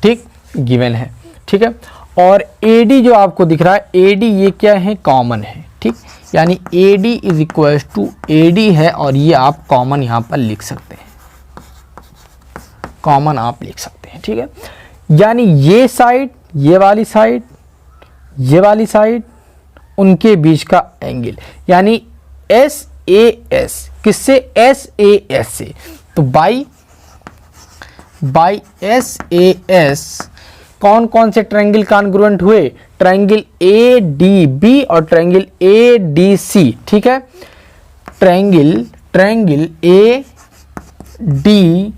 ठीक, गिवन है, ठीक है। और ए डी जो आपको दिख रहा है, ए डी ये क्या है, कॉमन है, ठीक, यानी A D is equal to A D है, और ये आप कॉमन यहाँ पर लिख सकते हैं, कॉमन आप लिख सकते हैं, ठीक है। यानी ये साइड, ये वाली साइड, ये वाली साइड, उनके बीच का एंगल, यानी एस ए एस, किससे, एस ए एस से, तो बाई एस ए एस कौन कौन से ट्रायंगल कॉन्ग्रुएंट हुए, ट्रायंगल ए डी बी और ट्रायंगल ए डी सी, ठीक है। Triangle A D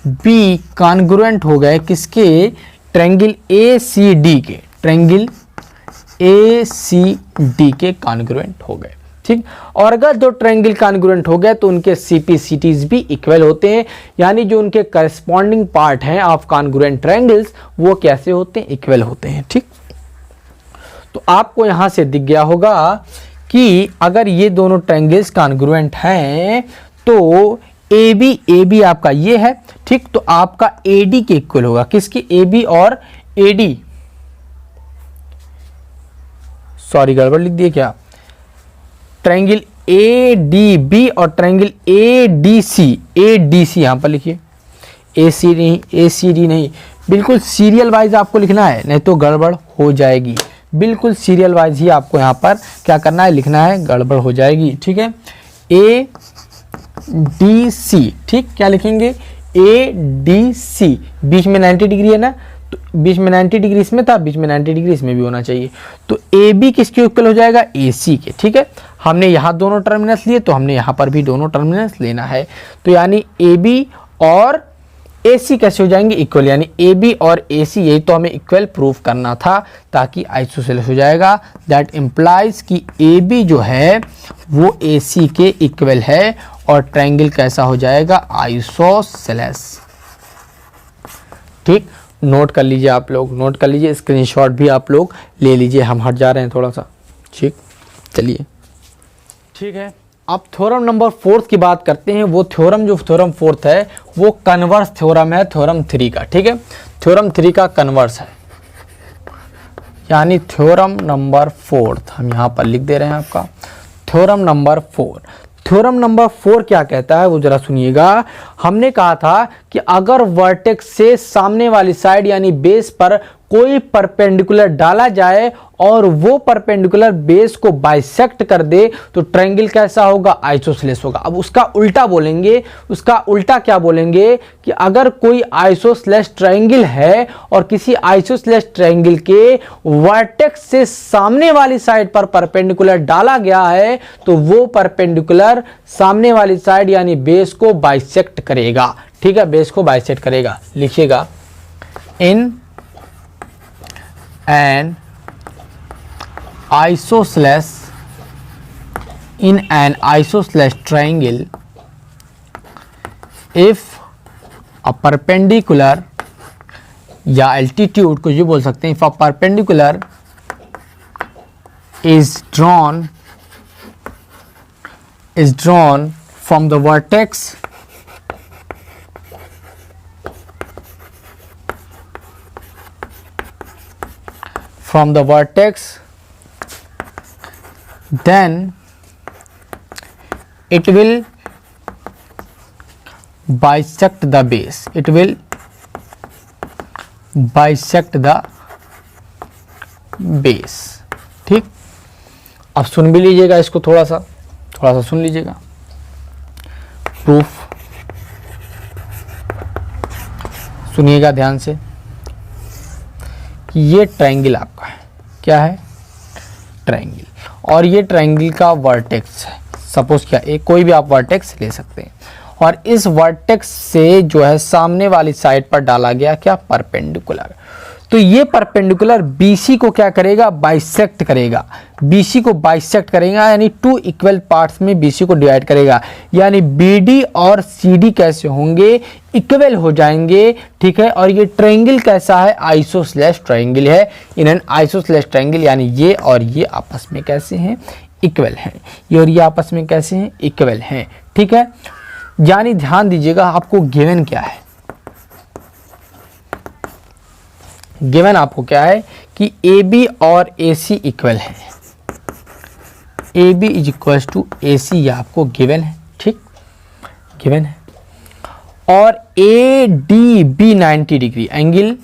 B congruent हो गए किसके, ट्रायंगल ए सी डी के, ट्रायंगल ए सी डी के कॉन्ग्रुएंट हो गए, ठीक। और अगर दो ट्रायंगल कॉन्ग्रुएंट हो गए तो उनके सीपीसीटीज भी इक्वल होते हैं, यानी जो उनके करस्पॉन्डिंग पार्ट हैं ऑफ कॉन्ग्रुएंट ट्रायंगल्स वो कैसे होते हैं, इक्वल होते हैं, ठीक। तो आपको यहां से दिख गया होगा कि अगर ये दोनों ट्रायंगल्स कॉन्ग्रुएंट हैं तो ए बी आपका ये है, ठीक, तो आपका ए डी के इक्वल होगा, किसकी, ए बी और ए डी, सॉरी गड़बड़ लिख दिए क्या, ट्रायंगल ए डी बी और ट्रायंगल ए डी सी, यहां पर लिखिए, ए सी नहीं, ए सी डी नहीं, बिल्कुल सीरियल वाइज आपको लिखना है, नहीं तो गड़बड़ हो जाएगी, बिल्कुल सीरियल वाइज ही आपको यहाँ पर क्या करना है, लिखना है, गड़बड़ हो जाएगी, ठीक है। ए डी सी, ठीक, क्या लिखेंगे, ए डी सी, बीच में 90 डिग्री है ना, तो बीच में 90 डिग्री इसमें था, बीच में 90 डिग्री इसमें भी होना चाहिए, तो ए बी किसके इक्वल हो जाएगा, ए सी के, ठीक है। हमने यहाँ दोनों टर्मिनल्स लिए तो हमने यहाँ पर भी दोनों टर्मिनल्स लेना है, तो यानी ए बी और ए सी कैसे हो जाएंगे, इक्वल, यानी ए बी और ए सी, यही तो हमें इक्वल प्रूव करना था ताकि आइसोसेलेस हो जाएगा। दैट इम्प्लाइज कि ए बी जो है वो ए सी के इक्वल है और ट्रायंगल कैसा हो जाएगा, आइसोसेलेस, ठीक। नोट कर लीजिए, आप लोग नोट कर लीजिए, स्क्रीनशॉट भी आप लोग ले लीजिए, हम हट जा रहे हैं थोड़ा सा, ठीक, चलिए, ठीक है। अब थ्योरम नंबर 4 की बात करते हैं। वो थ्योरम जो थ्योरम 4 है वो कन्वर्स थ्योरम है थ्योरम 3 का, ठीक है, थ्योरम 3 का कन्वर्स है, यानी थ्योरम नंबर 4 हम यहाँ पर लिख दे रहे हैं आपका थ्योरम नंबर 4। थ्योरम नंबर 4 क्या कहता है वो जरा सुनिएगा। हमने कहा था कि अगर वर्टेक्स से सामने वाली साइड यानी बेस पर कोई परपेंडिकुलर डाला जाए और वो परपेंडिकुलर बेस को बाइसेक्ट कर दे तो ट्रायंगल कैसा होगा, आइसोसेलेस होगा। अब उसका उल्टा बोलेंगे, उसका उल्टा क्या बोलेंगे कि अगर कोई आइसोसेलेस ट्रायंगल है और किसी आइसोसेलेस ट्रायंगल के वर्टेक्स से सामने वाली साइड पर परपेंडिकुलर डाला गया है तो वो परपेंडिकुलर सामने वाली साइड यानी बेस को बाइसेक्ट करेगा, ठीक है, बेस को बाइसेक्ट करेगा। लिखिएगा, इन an isosceles triangle if a perpendicular या altitude कुछ भी बोल सकते हैं, if a perpendicular is drawn from the vertex then it will bisect the base, it will bisect the base, ठीक। अब सुन भी लीजिएगा इसको, थोड़ा सा सुन लीजिएगा, प्रूफ सुनिएगा ध्यान से कि ये ट्रायंगल आपका है, क्या है, ट्रायंगल, और ये ट्रायंगल का वर्टेक्स है, सपोज क्या, एक कोई भी आप वर्टेक्स ले सकते हैं, और इस वर्टेक्स से जो है सामने वाली साइड पर डाला गया क्या, परपेंडिकुलर। तो ये परपेंडिकुलर BC को क्या करेगा, बाइसेक्ट करेगा, BC को बाइसेक्ट करेगा, यानी टू इक्वल पार्ट्स में BC को डिवाइड करेगा, यानी BD और CD कैसे होंगे, इक्वल हो जाएंगे, ठीक है। और ये ट्रायंगल कैसा है, आइसोसेलेस ट्रायंगल है, इन एन आइसोसेलेस ट्रायंगल, यानी ये और ये आपस में कैसे हैं, इक्वल हैं, ये और ये आपस में कैसे हैं, इक्वल हैं, ठीक है। यानी ध्यान दीजिएगा, आपको गिवन क्या है, गिवन आपको क्या है कि AB और AC इक्वल है, AB is equal to AC, ये आपको गिवन है, ठीक, गिवन है। और ADB 90 degree, angle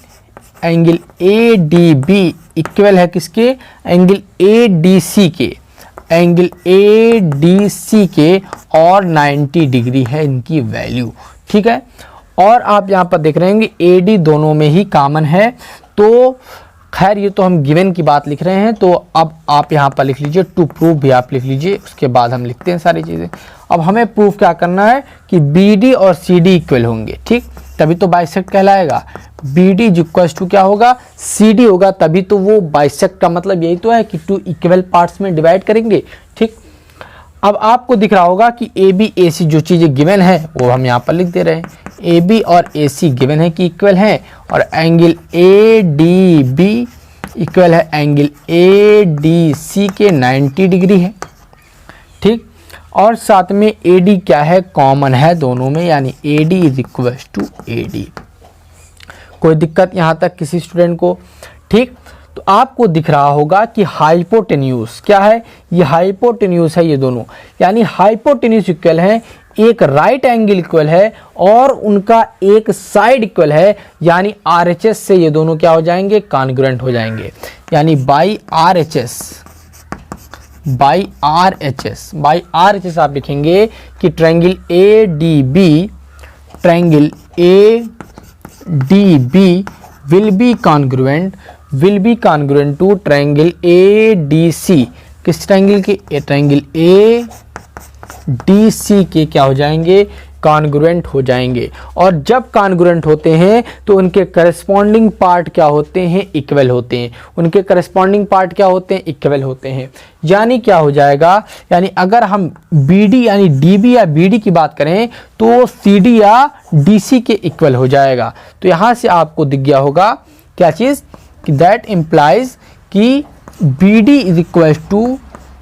ADB equal है किसके, एंगल ADC के, एंगल ADC के, और 90 डिग्री है इनकी वैल्यू, ठीक है। और आप यहाँ पर देख रहे हैं AD दोनों में ही कॉमन है, तो खैर ये तो हम गिवन की बात लिख रहे हैं, तो अब आप यहाँ पर लिख लीजिए, टू प्रूव भी आप लिख लीजिए, उसके बाद हम लिखते हैं सारी चीज़ें। अब हमें प्रूफ क्या करना है कि BD और CD इक्वल होंगे, ठीक, तभी तो बाइसेक्ट कहलाएगा। BD इज इक्वल टू क्या होगा, CD होगा, तभी तो वो बाइसेक्ट का मतलब यही तो है कि टू इक्वल पार्ट्स में डिवाइड करेंगे, ठीक। अब आपको दिख रहा होगा कि AB AC जो चीज़ें गिवन है वो हम यहाँ पर लिख दे रहे हैं, AB और AC गिवन है कि इक्वल हैं, और एंगल ADB इक्वल है एंगल ADC के 90 डिग्री है, ठीक। और साथ में AD क्या है, कॉमन है दोनों में, यानी AD is equal to AD। कोई दिक्कत यहाँ तक किसी स्टूडेंट को, ठीक। तो आपको दिख रहा होगा कि हाइपोटेन्यूज क्या है, ये हाइपोटेन्यूज है ये दोनों, यानी हाइपोटेन्यूज इक्वल है, एक राइट एंगल इक्वल है और उनका एक साइड इक्वल है, यानी RHS से ये दोनों क्या हो जाएंगे, कॉन्ग्रुएंट हो जाएंगे, यानी बाई RHS आप लिखेंगे कि triangle ADB will be congruent to triangle ADC, किस ट्रायंगल के, ट्रायंगल ADC के क्या हो जाएंगे, कॉन्ग्रुएंट हो जाएंगे। और जब कॉन्ग्रुएंट होते हैं तो उनके करस्पॉन्डिंग पार्ट क्या होते हैं, इक्वल होते हैं, उनके करस्पॉन्डिंग पार्ट क्या होते हैं, इक्वल होते हैं। यानी क्या हो जाएगा, यानी अगर हम BD यानी DB या BD की बात करें तो CD या DC के इक्वल हो जाएगा। तो यहाँ से आपको दिख गया होगा क्या चीज़, कि दैट इम्प्लाइज कि BD is equal to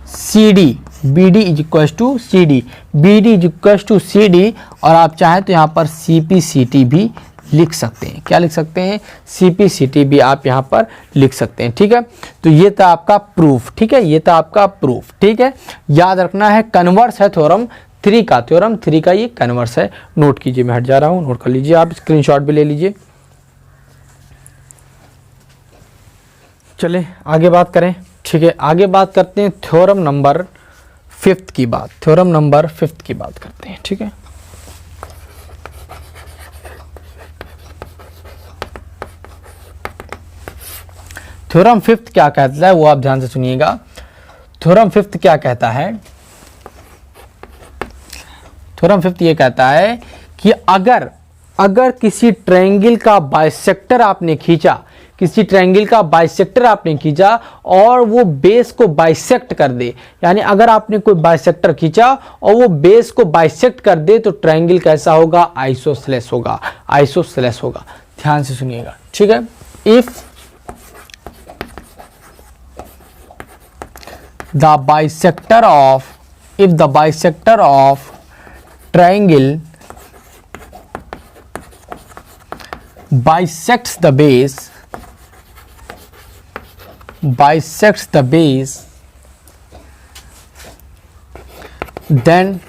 CD, BD is equal to CD, BD is equal to CD, और आप चाहें तो यहाँ पर CPCT भी लिख सकते हैं, क्या लिख सकते हैं, CPCT भी आप यहाँ पर लिख सकते हैं, ठीक है। तो ये था आपका प्रूफ, ठीक है, ये था आपका प्रूफ, ठीक है। याद रखना है कन्वर्स है थ्योरम 3 का, थ्योरम 3 का ये कन्वर्स है, नोट कीजिए, मैं हट जा रहा हूँ, नोट कर लीजिए, आप स्क्रीनशॉट भी ले लीजिए। चले आगे बात करें, ठीक है, आगे बात करते हैं थ्योरम नंबर 5 की बात, थ्योरम नंबर 5 की बात करते हैं, ठीक है। थ्योरम 5 क्या कहता है वो आप ध्यान से सुनिएगा। थ्योरम 5 क्या कहता है, थ्योरम 5 ये कहता है कि अगर किसी ट्रायंगल का बाइसेक्टर आपने खींचा, किसी ट्रायंगल का बाइसेक्टर आपने खींचा और वो बेस को बाइसेक्ट कर दे, यानी अगर आपने कोई बाइसेक्टर खींचा और वो बेस को बाइसेक्ट कर दे तो ट्रायंगल कैसा होगा, आइसोसेलेस होगा, आइसोसेलेस होगा। ध्यान से सुनिएगा, ठीक है। If the bisector of triangle bisects the base, then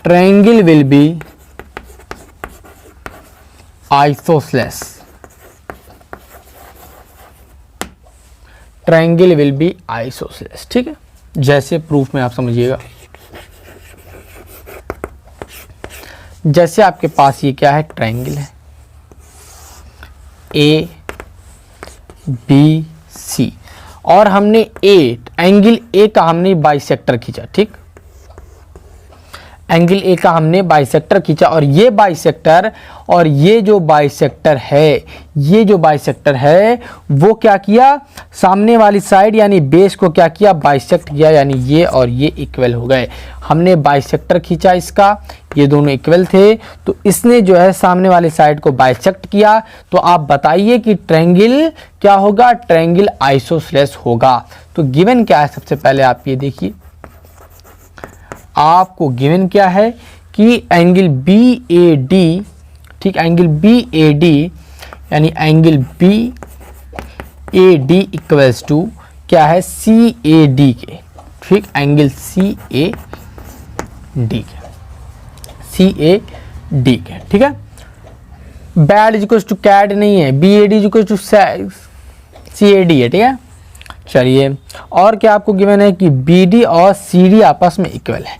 triangle will be isosceles, triangle will be isosceles, ठीक है। जैसे प्रूफ में आप समझिएगा, जैसे आपके पास ये क्या है, ट्रायंगल है ABC और हमने एंगल A का हमने बाइसेक्टर खींचा, ठीक। एंगल ए का हमने बाइसेक्टर खींचा और ये बाइसेक्टर और ये जो बाइसेक्टर है, ये जो बाइसेक्टर है वो क्या किया, सामने वाली साइड यानी बेस को क्या किया, बाइसेक्ट किया, यानी ये और ये इक्वल हो गए। हमने बाइसेक्टर खींचा इसका, ये दोनों इक्वल थे, तो इसने जो है सामने वाली साइड को बाइसेक्ट किया। तो आप बताइए कि ट्रायंगल क्या होगा, ट्रायंगल आइसोसेलेस होगा। तो गिवन क्या है, सबसे पहले आप ये देखिए, आपको गिवन क्या है कि एंगल बी ए डी, ठीक, एंगल बी ए डी यानी angle B A D equals to क्या है, सी ए डी के, ठीक, एंगल सी ए डी के, सी ए डी के, ठीक है। Bad is equals to cad नहीं है, B A D is equals to C A D है, ठीक है। चलिए और क्या आपको गिवन है कि बी डी और सी डी आपस में इक्वल है,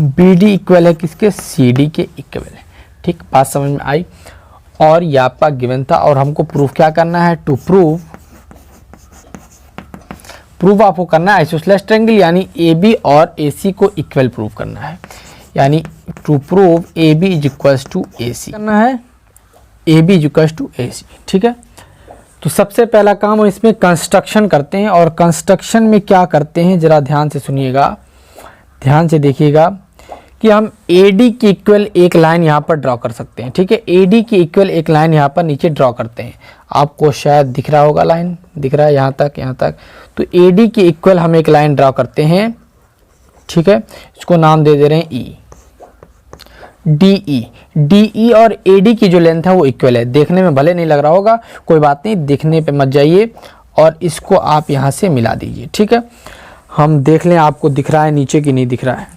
बी डी इक्वल है किसके, सी डी के इक्वल है, ठीक, बात समझ में आई। और ये आपका गिवन था और हमको प्रूफ क्या करना है, टू प्रूफ आपको करना है आइसोसेलेस ट्रायंगल यानी ए बी और ए सी को इक्वल प्रूव करना है, यानी to prove A B is equals to A C करना है, A B is equals to A C, ठीक है। तो सबसे पहला काम हम इसमें कंस्ट्रक्शन करते हैं और कंस्ट्रक्शन में क्या करते हैं जरा ध्यान से सुनिएगा, ध्यान से देखिएगा कि हम AD की इक्वल एक लाइन यहाँ पर ड्रॉ कर सकते हैं, ठीक है। AD की इक्वल एक लाइन यहाँ पर नीचे ड्रॉ करते हैं, आपको शायद दिख रहा होगा, लाइन दिख रहा है यहाँ तक। तो AD की इक्वल हम एक लाइन ड्रॉ करते हैं, ठीक है, इसको नाम दे दे रहे हैं E, DE और AD की जो लेंथ है वो इक्वल है। देखने में भले नहीं लग रहा होगा, कोई बात नहीं, दिखने पे मत जाइए और इसको आप यहाँ से मिला दीजिए, ठीक है। हम देख लें आपको दिख रहा है नीचे कि नहीं दिख रहा है,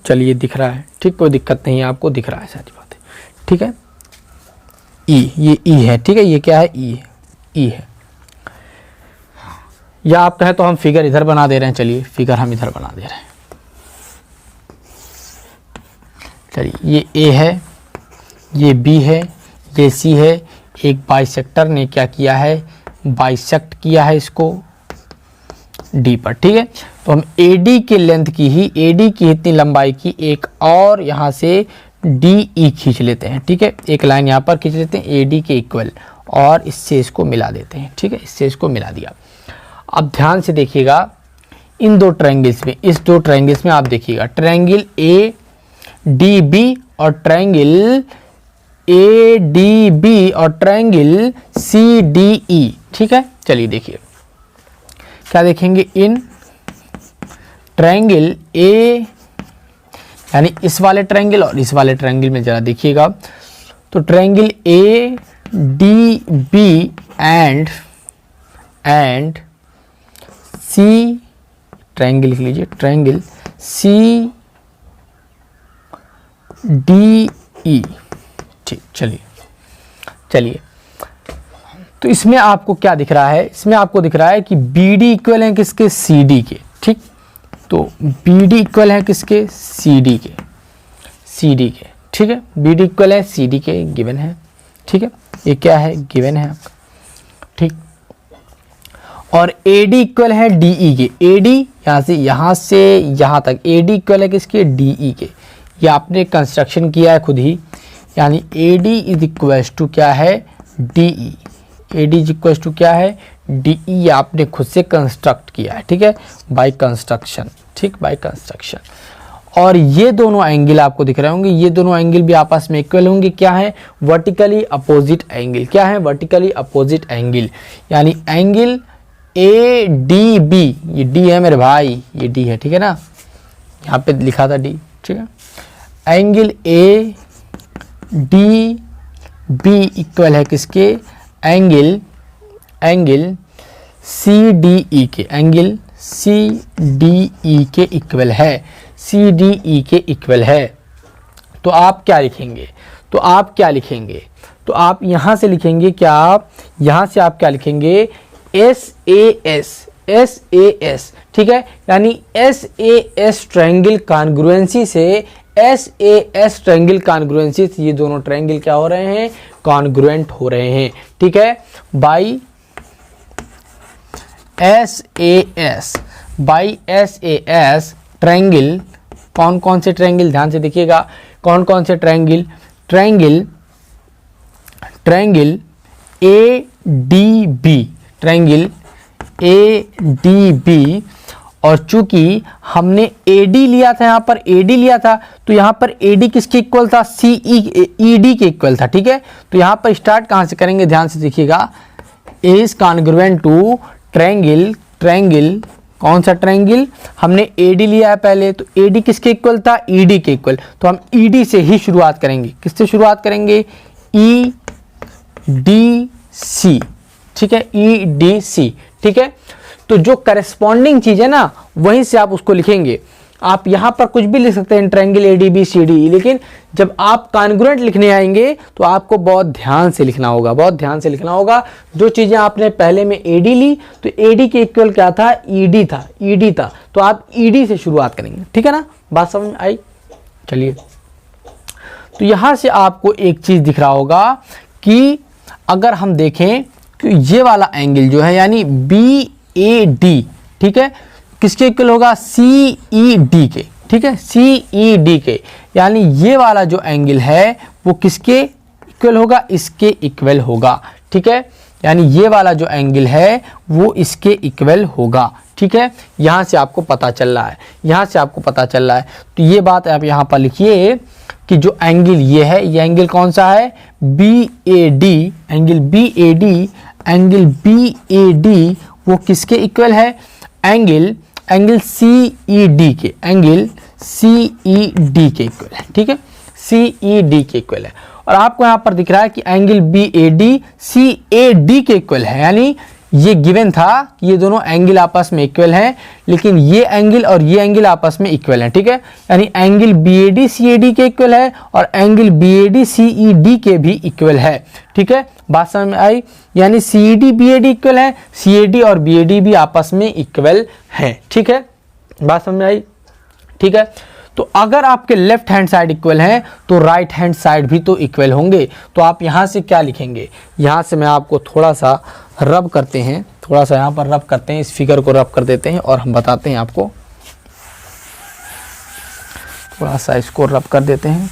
चलिए दिख रहा है, ठीक, कोई दिक्कत नहीं है, आपको दिख रहा है, सारी बात है, ठीक है। ये E है, ठीक है, ये क्या है, E है। या आप कहें तो हम फिगर इधर बना दे रहे हैं, चलिए फिगर हम इधर बना दे रहे हैं, चलिए ये A है, ये B है, ये C है। एक बाइसेक्टर ने क्या किया है, बाइसेक्ट किया है इसको D पर, ठीक है। तो हम AD के लेंथ की ही, AD की इतनी लंबाई की एक और यहाँ से DE खींच लेते हैं, ठीक है, एक लाइन यहाँ पर खींच लेते हैं AD के इक्वल और इससे इसको मिला देते हैं, ठीक है, इससे इसको मिला दिया। अब ध्यान से देखिएगा इन दो ट्रायंगल्स में, इस दो ट्रायंगल्स में आप देखिएगा ट्रायंगल ADB और ट्रायंगल ADB और ट्रायंगल CDE, ठीक है। चलिए देखिए क्या देखेंगे, इन ट्रायंगल A यानी इस वाले ट्रायंगल और इस वाले ट्रायंगल में जरा देखिएगा, तो triangle ADB and C, triangle लिख लीजिए, ट्रायंगल CDE, ठीक, चलिए तो इसमें आपको क्या दिख रहा है, इसमें आपको दिख रहा है कि BD इक्वल है किसके, CD के, ठीक। तो BD इक्वल है किसके, CD के, ठीक है, BD इक्वल है CD के, गिवन है, ठीक है, ये क्या है, गिवन है आपका, ठीक। और AD इक्वल है DE के, AD यहाँ से यहाँ तक AD इक्वल है किसके, DE के। ये आपने कंस्ट्रक्शन किया है खुद ही, यानी AD इज इक्वल्स टू क्या है, DE, AD is equals to क्या है, DE, आपने खुद से कंस्ट्रक्ट किया है, ठीक है, बाय कंस्ट्रक्शन, ठीक, बाय कंस्ट्रक्शन। और ये दोनों एंगल आपको दिख रहे होंगे, ये दोनों एंगल भी आपस में इक्वल होंगे, क्या है, वर्टिकली अपोजिट एंगल, क्या है, वर्टिकली अपोजिट एंगल, यानी एंगल ADB, ये D है मेरे भाई, ये D है, ठीक है ना, यहाँ पे लिखा था D, ठीक है। एंगल ADB इक्वल है किसके, एंगल CDE के, एंगल CDE के इक्वल है, CDE के इक्वल है। तो आप क्या लिखेंगे, तो आप यहाँ से लिखेंगे क्या, आप यहाँ से आप क्या लिखेंगे, SAS, ठीक है, यानी SAS ट्रायंगल कॉन्ग्रुएंसी से, SAS ट्रायंगल कॉन्ग्रुएंसी से ये दोनों ट्रायंगल क्या हो रहे हैं, कॉन्ग्रुएंट हो रहे हैं, ठीक है, by SAS by SAS triangle, कौन कौन से ट्रायंगल, ध्यान से देखिएगा कौन कौन से triangle, triangle ADB, triangle ADB, और चूंकि हमने AD लिया था, यहाँ पर AD लिया था, तो यहाँ पर AD किसके इक्वल था, CED के इक्वल था, ठीक है। तो यहाँ पर स्टार्ट कहाँ से करेंगे, ध्यान से देखिएगा, is congruent to triangle, triangle कौन सा ट्रायंगल, हमने AD लिया है पहले, तो AD किसके इक्वल था, ED के इक्वल, तो हम ED से ही शुरुआत करेंगे, किससे शुरुआत करेंगे, EDC, ठीक है, EDC, ठीक है। तो जो करस्पॉन्डिंग चीज है ना, वहीं से आप उसको लिखेंगे। आप यहां पर कुछ भी लिख सकते हैं, ट्रायंगल ADBCD, लेकिन जब आप कॉन्ग्रुएंट लिखने आएंगे तो आपको बहुत ध्यान से लिखना होगा, बहुत ध्यान से लिखना होगा। जो चीजें आपने पहले में AD ली, तो AD के इक्वल क्या था, ED था, ED था, तो आप ED से शुरुआत करेंगे, ठीक है ना, बात समझ में आई। चलिए, तो यहां से आपको एक चीज दिख रहा होगा कि अगर हम देखें कि ये वाला एंगल जो है यानी BAD, ठीक है, किसके इक्वल होगा, CED के, ठीक है, CED के, यानी ये वाला जो एंगल है वो किसके इक्वल होगा, इसके इक्वल होगा, ठीक है, यानी ये वाला जो एंगल है वो इसके इक्वल होगा, ठीक है। यहां से आपको पता चल रहा है, यहां से आपको पता चल रहा है। तो ये बात आप यहां पर लिखिए कि जो एंगल ये है, ये एंगल कौन सा है, BAD, angle BAD, angle BAD वो किसके इक्वल है, एंगल CED के, एंगल CED के इक्वल है, ठीक है, CED के इक्वल है। और आपको यहां पर दिख रहा है कि एंगल BAD CAD के इक्वल है, यानी ये गिवन था कि ये दोनों एंगल आपस में इक्वल हैं, लेकिन ये एंगल और ये एंगल आपस में इक्वल हैं, ठीक है, यानी एंगल BAD CAD के इक्वल है और एंगल BAD CED के भी इक्वल है, ठीक है, बात समझ में आई। यानी CED BAD इक्वल है, CAD और BAD भी आपस में इक्वल है, ठीक है, बात समझ में आई, ठीक है। तो अगर आपके लेफ्ट हैंड साइड इक्वल हैं तो राइट हैंड साइड भी तो इक्वल होंगे। तो आप यहां से क्या लिखेंगे, यहां से मैं आपको थोड़ा सा रब करते हैं, थोड़ा सा यहां पर रब करते हैं, इस फिगर को रब कर देते हैं और हम बताते हैं आपको, थोड़ा सा इसको रब कर देते हैं।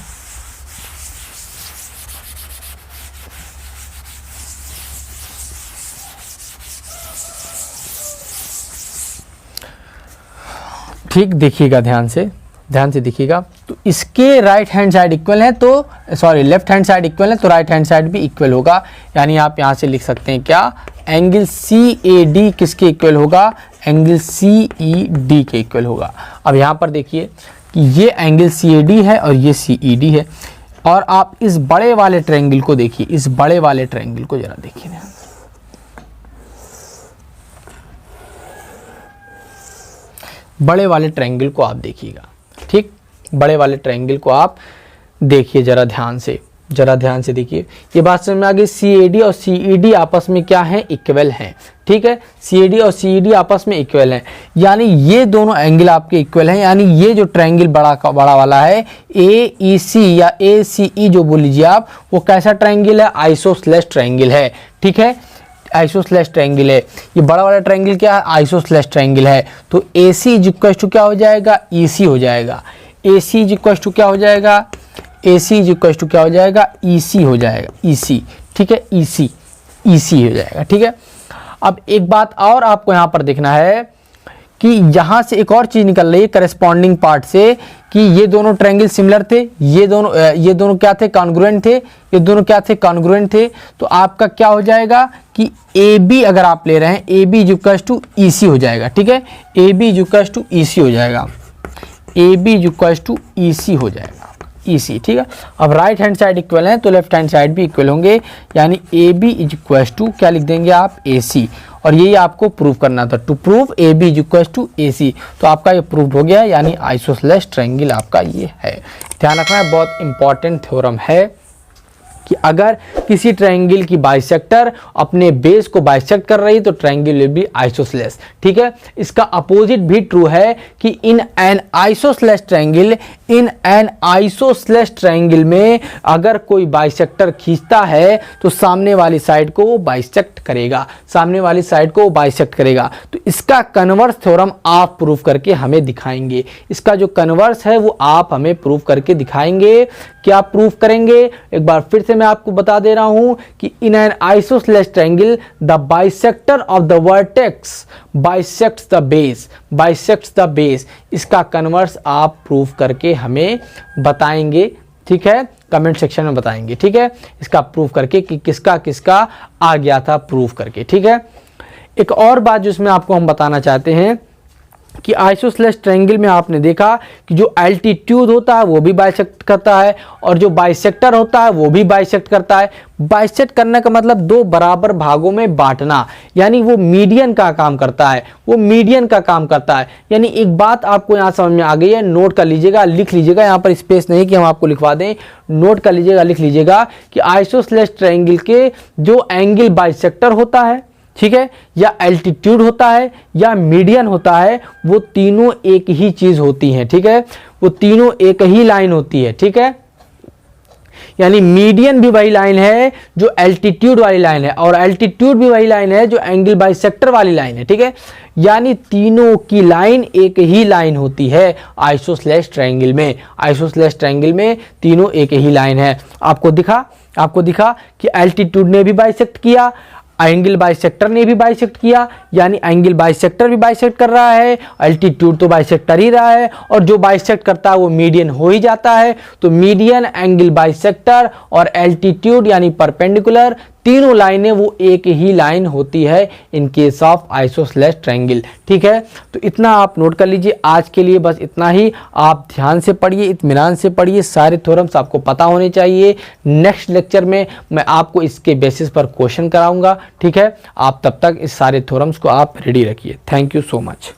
ठीक, देखिएगा ध्यान से, ध्यान से देखिएगा। तो इसके राइट हैंड साइड इक्वल है, तो sorry left hand side equal है, तो राइट हैंड साइड भी इक्वल होगा। यानी आप यहां से लिख सकते हैं क्या, एंगल CAD किसके इक्वल होगा, एंगल CED के इक्वल होगा। अब यहां पर देखिए कि ये एंगल CAD है और ये CED है, और आप इस बड़े वाले ट्रायंगल को देखिए, इस बड़े वाले ट्रायंगल को जरा देखिए, बड़े वाले ट्रायंगल को आप देखिएगा, ठीक, बड़े वाले ट्रायंगल को आप देखिए जरा ध्यान से, जरा ध्यान से देखिए। ये बात समझ में आ गई, CAD और CED आपस में क्या है, इक्वल हैं, ठीक है, CAD और CED आपस में इक्वल हैं, यानी ये दोनों एंगल आपके इक्वल हैं। यानी ये जो ट्रायंगल बड़ा वाला है AEC या ACE जो बोल लीजिए आप, वो कैसा ट्रायंगल है, आइसोसेलेस ट्रायंगल है, ठीक है, आइसोसेलेस ट्रायंगल है। ये बड़ा वाला ट्रायंगल क्या है, आइसोसेलेस ट्रायंगल है। तो AC इक्वल टू क्या हो जाएगा, EC हो जाएगा, AC इक्वल टू क्या हो जाएगा, AC इक्वल टू क्या हो जाएगा, EC हो जाएगा, EC, ठीक है, EC हो जाएगा, ठीक है। अब एक बात और आपको यहाँ पर देखना है कि यहाँ से एक और चीज निकल रही है करस्पॉन्डिंग पार्ट से, कि ये दोनों ट्रायंगल सिमिलर थे, ये दोनों क्या थे, कॉन्ग्रुएंट थे, ये दोनों क्या थे, कॉन्ग्रुएंट थे। तो आपका क्या हो जाएगा कि AB अगर आप ले रहे हैं, AB इक्वल टू EC हो जाएगा, ठीक है, AB इक्वल टू EC हो जाएगा, AB इक्वल टू EC हो जाएगा, EC, ठीक है। अब राइट हैंड साइड इक्वल है तो लेफ्ट हैंड साइड भी इक्वल होंगे, यानी AB इक्वल टू क्या लिख देंगे आप, AC, और यही आपको प्रूव करना था, to prove AB equal to AC। तो आपका ये प्रूव हो गया, यानी आइसोसेलेस ट्रायंगल आपका ये है। ध्यान रखना है, बहुत इंपॉर्टेंट थ्योरम है, कि अगर किसी ट्रायंगल की बाइसेक्टर अपने बेस को बाइसेक्ट कर रही तो ट्रायंगल विल बी आइसोसेलेस। ठीक है, इसका अपोजिट भी ट्रू है कि इन एन आइसोसेलेस ट्रायंगल में अगर कोई बाइसेक्टर खींचता है तो सामने वाली साइड को वो बाइसेक्ट करेगा, तो इसका कन्वर्स थ्योरम आप प्रूफ करके हमें दिखाएंगे। इसका जो कन्वर्स है वो आप हमें प्रूफ करके दिखाएंगे। क्या प्रूफ करेंगे, एक बार फिर से मैं आपको बता दे रहा हूं कि in an isosceles triangle the bisector of the vertex bisects the base. इसका कन्वर्स आप प्रूफ करके हमें बताएंगे। ठीक है, कमेंट सेक्शन में बताएंगे। ठीक है, इसका प्रूफ करके कि किसका किसका आ गया था प्रूफ करके। ठीक है, एक और बात जिसमें आपको हम बताना चाहते हैं कि आइसोसेलेस ट्रायंगल में आपने देखा कि जो एल्टीट्यूड होता है वो भी बाइसेक्ट करता है और जो बाइसेक्टर होता है वो भी बाइसेक्ट करता है। बाइसेक्ट करने का मतलब दो बराबर भागों में बांटना, यानी वो मीडियन का काम करता है, यानी एक बात आपको यहाँ समझ में आ गई है। नोट कर लीजिएगा, लिख लीजिएगा, यहाँ पर स्पेस नहीं कि हम आपको लिखवा दें, नोट कर लीजिएगा, लिख लीजिएगा कि आइसोसेलेस ट्रायंगल के जो एंगल बाइसेक्टर होता है, ठीक है, या एल्टीट्यूड होता है या मीडियन होता है, वो तीनों एक ही चीज होती हैं। ठीक है, वो तीनों एक ही लाइन होती है। ठीक है, यानी मीडियन भी वही लाइन है जो एल्टीट्यूड वाली लाइन है और एल्टीट्यूड भी वही लाइन है जो एंगल बाइसेक्टर वाली लाइन है। ठीक है, यानी तीनों की लाइन एक ही लाइन होती है आइसोसेलेस ट्रायंगल में तीनों एक ही लाइन है। आपको दिखा कि एल्टीट्यूड ने भी बाइसेक्ट किया, एंगल बाइसेक्टर ने भी बाइसेक्ट किया, यानी एंगल बाइसेक्टर भी बाइसेक्ट कर रहा है, एल्टीट्यूड तो बाइसेक्ट कर ही रहा है और जो बाइसेक्ट करता है वो मीडियन हो ही जाता है। तो मीडियन, एंगल बाइसेक्टर और एल्टीट्यूड यानी परपेंडिकुलर, तीनों लाइनें वो एक ही लाइन होती है in case of isosceles triangle. ठीक है, तो इतना आप नोट कर लीजिए। आज के लिए बस इतना ही। आप ध्यान से पढ़िए, इत्मीनान से पढ़िए, सारे थ्योरम्स आपको पता होने चाहिए। नेक्स्ट लेक्चर में मैं आपको इसके बेसिस पर क्वेश्चन कराऊंगा। ठीक है, आप तब तक इस सारे थ्योरम्स को आप रेडी रखिए। Thank you so much.